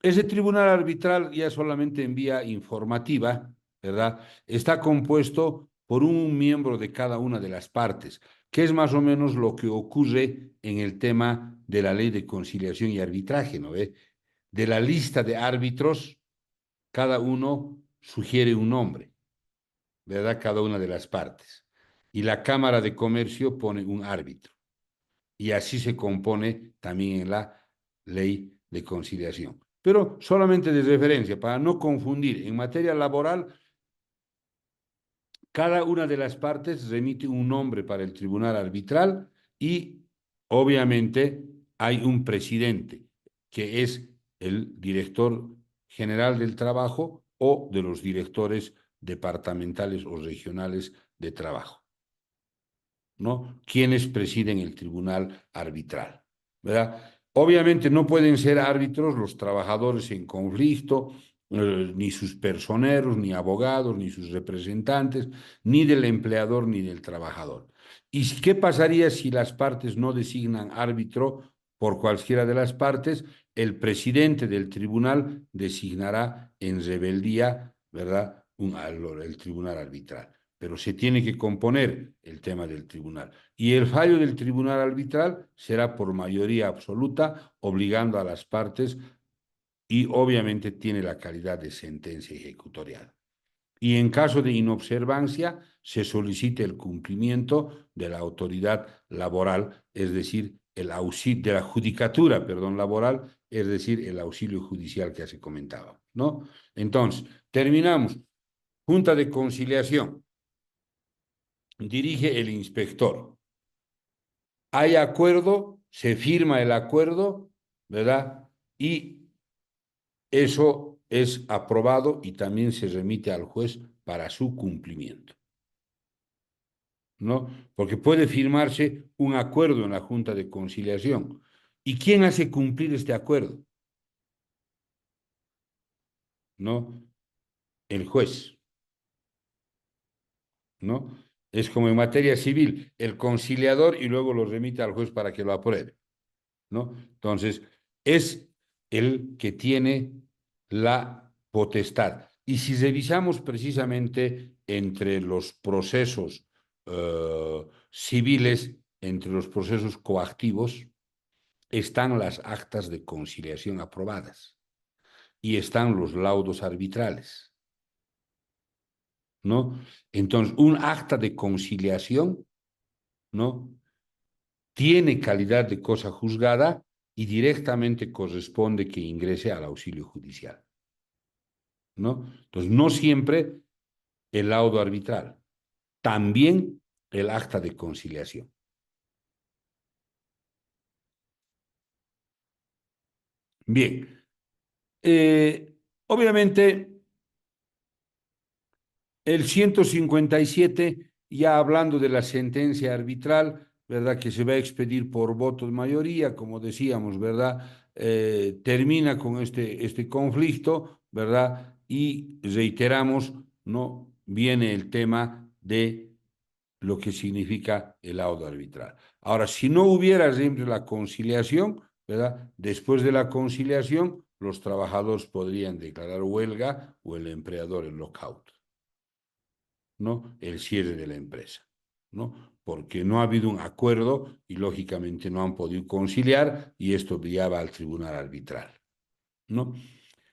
Speaker 1: ese tribunal arbitral ya solamente en vía informativa, ¿verdad? Está compuesto por un miembro de cada una de las partes, que es más o menos lo que ocurre en el tema de la ley de conciliación y arbitraje, ¿no ve? De la lista de árbitros, cada uno sugiere un nombre, ¿verdad? Cada una de las partes. Y la Cámara de Comercio pone un árbitro. Y así se compone también en la ley de conciliación. Pero solamente de referencia, para no confundir, en materia laboral, cada una de las partes remite un nombre para el tribunal arbitral y obviamente hay un presidente, que es el director general del trabajo o de los directores departamentales o regionales de trabajo, ¿no? Quienes presiden el tribunal arbitral, ¿verdad? Obviamente no pueden ser árbitros los trabajadores en conflicto, ni sus personeros, ni abogados, ni sus representantes, ni del empleador, ni del trabajador. ¿Y qué pasaría si las partes no designan árbitro por cualquiera de las partes? El presidente del tribunal designará en rebeldía, ¿verdad? El tribunal arbitral, pero se tiene que componer el tema del tribunal. Y el fallo del tribunal arbitral será por mayoría absoluta, obligando a las partes y obviamente tiene la calidad de sentencia ejecutorial. Y en caso de inobservancia, se solicita el cumplimiento de la autoridad laboral, es decir, el auxilio de la judicatura, perdón, laboral, es decir, el auxilio judicial que se comentaba, ¿no? Entonces, terminamos. Junta de conciliación. Dirige el inspector. Hay acuerdo, se firma el acuerdo, ¿verdad? Y eso es aprobado y también se remite al juez para su cumplimiento, ¿no? Porque puede firmarse un acuerdo en la Junta de Conciliación. ¿Y quién hace cumplir este acuerdo? ¿No? El juez, ¿no? Es como en materia civil, el conciliador y luego lo remite al juez para que lo apruebe, ¿no? Entonces, es el que tiene la potestad. Y si revisamos precisamente entre los procesos civiles, entre los procesos coactivos, están las actas de conciliación aprobadas y están los laudos arbitrales, ¿no? Entonces, un acta de conciliación, ¿no? Tiene calidad de cosa juzgada y directamente corresponde que ingrese al auxilio judicial, ¿no? Entonces, no siempre el laudo arbitral, también el acta de conciliación. Bien, obviamente el 157, ya hablando de la sentencia arbitral, ¿verdad? Que se va a expedir por voto de mayoría, como decíamos, ¿verdad? Termina con este conflicto, ¿verdad? Y reiteramos, ¿no? Viene el tema de lo que significa el laudo arbitral. Ahora, si no hubiera siempre la conciliación, ¿verdad? Después de la conciliación, los trabajadores podrían declarar huelga o el empleador el lockout, ¿no? El cierre de la empresa, ¿no? Porque no ha habido un acuerdo y lógicamente no han podido conciliar y esto lleva al tribunal arbitral, ¿no?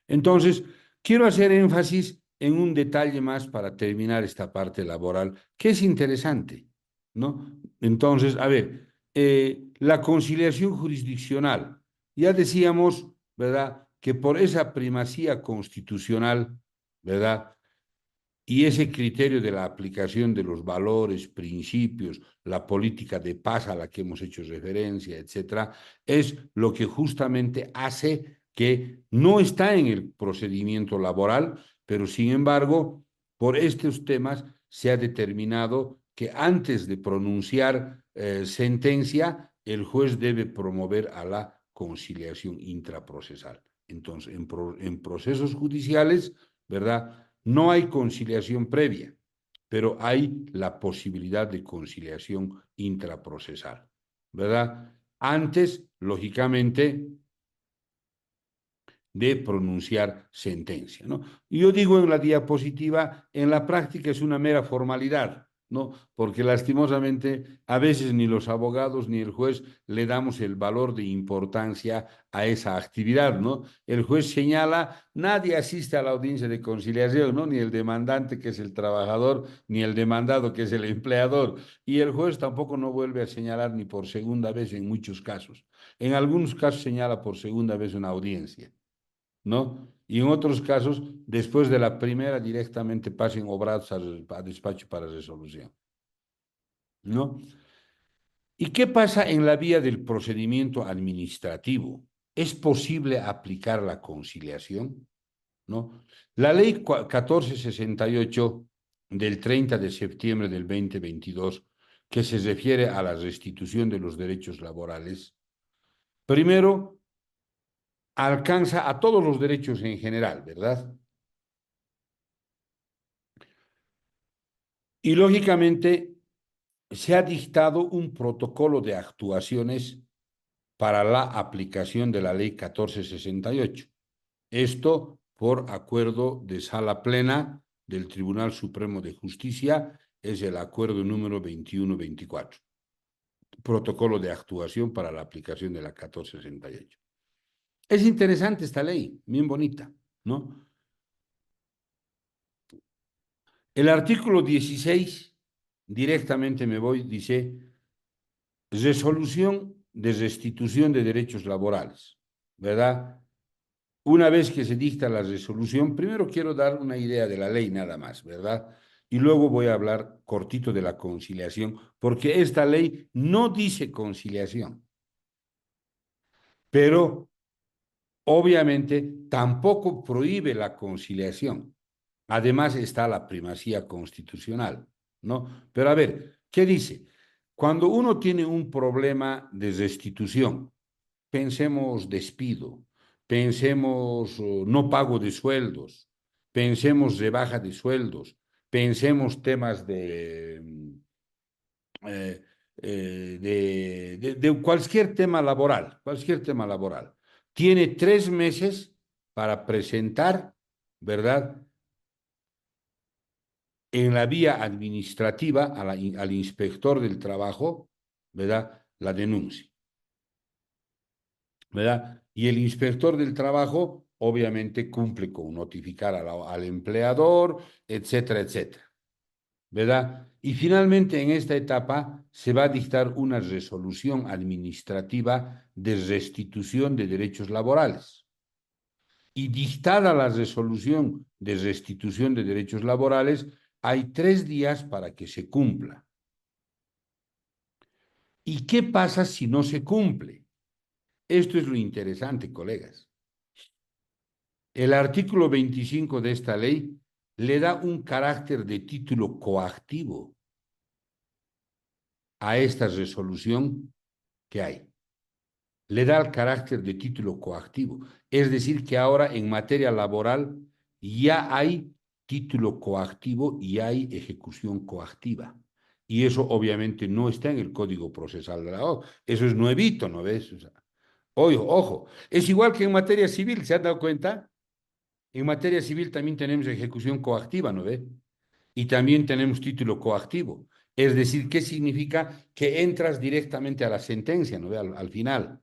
Speaker 1: Entonces, quiero hacer énfasis en un detalle más para terminar esta parte laboral, que es interesante, ¿no? Entonces, a ver, la conciliación jurisdiccional. Ya decíamos, ¿verdad?, que por esa primacía constitucional, ¿verdad?, y ese criterio de la aplicación de los valores, principios, la política de paz a la que hemos hecho referencia, etcétera, es lo que justamente hace que no está en el procedimiento laboral, pero sin embargo, por estos temas se ha determinado que antes de pronunciar sentencia, el juez debe promover a la conciliación intraprocesal. Entonces, en procesos judiciales, ¿verdad?, no hay conciliación previa, pero hay la posibilidad de conciliación intraprocesal, ¿verdad? Antes, lógicamente, de pronunciar sentencia, ¿no? Y yo digo en la diapositiva, en la práctica es una mera formalidad, ¿no? Porque lastimosamente a veces ni los abogados ni el juez le damos el valor de importancia a esa actividad, ¿no? El juez señala, nadie asiste a la audiencia de conciliación, ¿no? Ni el demandante, que es el trabajador, ni el demandado, que es el empleador. Y el juez tampoco no vuelve a señalar ni por segunda vez en muchos casos. En algunos casos señala por segunda vez una audiencia, ¿no? Y en otros casos, después de la primera, directamente pasen obrados a despacho para resolución, ¿no? ¿Y qué pasa en la vía del procedimiento administrativo? ¿Es posible aplicar la conciliación? ¿No? La ley 1468 del 30 de septiembre del 2022, que se refiere a la restitución de los derechos laborales, primero alcanza a todos los derechos en general, ¿verdad? Y lógicamente se ha dictado un protocolo de actuaciones para la aplicación de la ley 1468. Esto por acuerdo de sala plena del Tribunal Supremo de Justicia, es el acuerdo número 2124. Protocolo de actuación para la aplicación de la 1468. Es interesante esta ley, bien bonita, ¿no? El artículo 16, directamente me voy, dice: resolución de restitución de derechos laborales, ¿verdad? Una vez que se dicta la resolución, primero quiero dar una idea de la ley nada más, ¿verdad? Y luego voy a hablar cortito de la conciliación, porque esta ley no dice conciliación, pero obviamente tampoco prohíbe la conciliación. Además está la primacía constitucional, ¿no? Pero a ver, ¿qué dice? Cuando uno tiene un problema de restitución, pensemos despido, pensemos no pago de sueldos, pensemos rebaja de sueldos, pensemos temas eh, de cualquier tema laboral. Tiene 3 meses para presentar, ¿verdad?, en la vía administrativa al inspector del trabajo, ¿verdad?, la denuncia, ¿verdad? Y el inspector del trabajo obviamente cumple con notificar al empleador, etcétera, etcétera. ¿verdad? Y finalmente en esta etapa se va a dictar una resolución administrativa de restitución de derechos laborales. Y dictada la resolución de restitución de derechos laborales, hay 3 días para que se cumpla. ¿Y qué pasa si no se cumple? Esto es lo interesante, colegas. El artículo 25 de esta ley le da un carácter de título coactivo a esta resolución que hay. Le da el carácter de título coactivo. Es decir, que ahora en materia laboral ya hay título coactivo y hay ejecución coactiva. Y eso obviamente no está en el Código Procesal de la O. Eso es nuevito, ¿no ves? O sea, ojo, es igual que en materia civil, ¿se han dado cuenta? En materia civil también tenemos ejecución coactiva, ¿no ve? Y también tenemos título coactivo. Es decir, ¿qué significa? Que entras directamente a la sentencia, ¿no ve? Al final.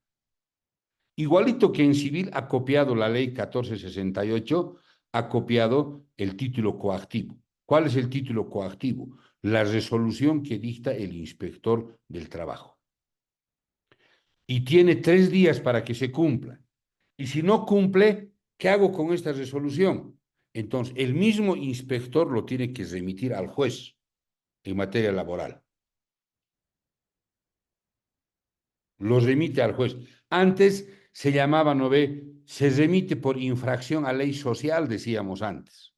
Speaker 1: Igualito que en civil ha copiado la ley 1468, ha copiado el título coactivo. ¿Cuál es el título coactivo? La resolución que dicta el inspector del trabajo. Y tiene 3 días para que se cumpla. Y si no cumple, ¿qué hago con esta resolución? Entonces, el mismo inspector lo tiene que remitir al juez en materia laboral. Lo remite al juez. Antes se llamaba, ¿no ve? Se remite por infracción a ley social, decíamos antes.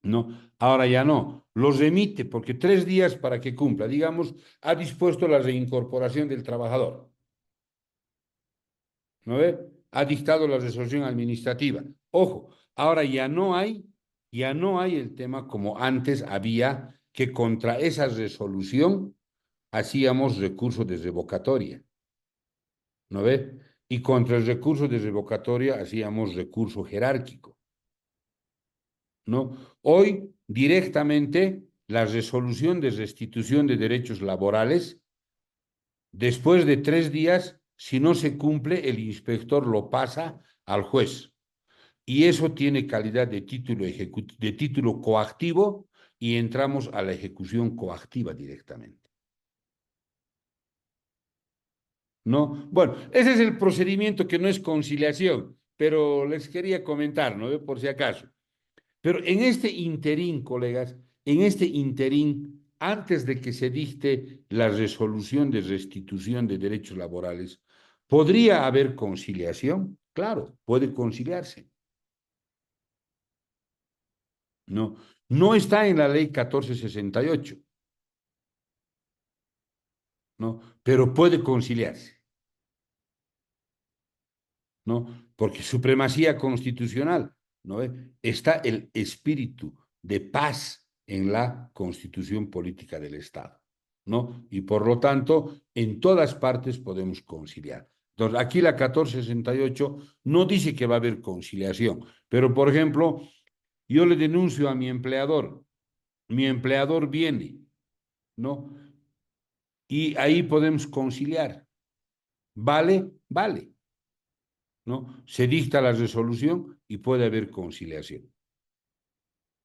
Speaker 1: No, ahora ya no. Lo remite porque 3 días para que cumpla. Digamos, ha dispuesto la reincorporación del trabajador. ¿No ve? Ha dictado la resolución administrativa. Ojo, ahora ya no hay el tema como antes había, que contra esa resolución hacíamos recurso de revocatoria. ¿No ve? Y contra el recurso de revocatoria hacíamos recurso jerárquico. ¿No? Hoy, directamente, la resolución de restitución de derechos laborales, después de 3 días, si no se cumple, el inspector lo pasa al juez. Y eso tiene calidad de título coactivo y entramos a la ejecución coactiva directamente. ¿No? Bueno, ese es el procedimiento que no es conciliación, pero les quería comentar, ¿no? Por si acaso. Pero en este interín, colegas, en este interín, antes de que se dicte la resolución de restitución de derechos laborales, ¿podría haber conciliación? Claro, puede conciliarse. No, no está en la ley 1468, ¿no? Pero puede conciliarse, ¿no? Porque supremacía constitucional, ¿no? Está el espíritu de paz en la constitución política del Estado, ¿no? Y por lo tanto, en todas partes podemos conciliar. Entonces, aquí la 1468 no dice que va a haber conciliación, pero por ejemplo, yo le denuncio a mi empleador viene, ¿no? Y ahí podemos conciliar. ¿Vale? Vale. ¿No? Se dicta la resolución y puede haber conciliación,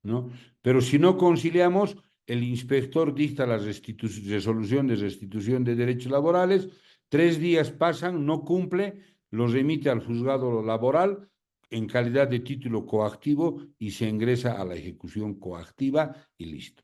Speaker 1: ¿no? Pero si no conciliamos, el inspector dicta la resolución de restitución de derechos laborales, 3 días pasan, no cumple, lo remite al juzgado laboral en calidad de título coactivo y se ingresa a la ejecución coactiva y listo.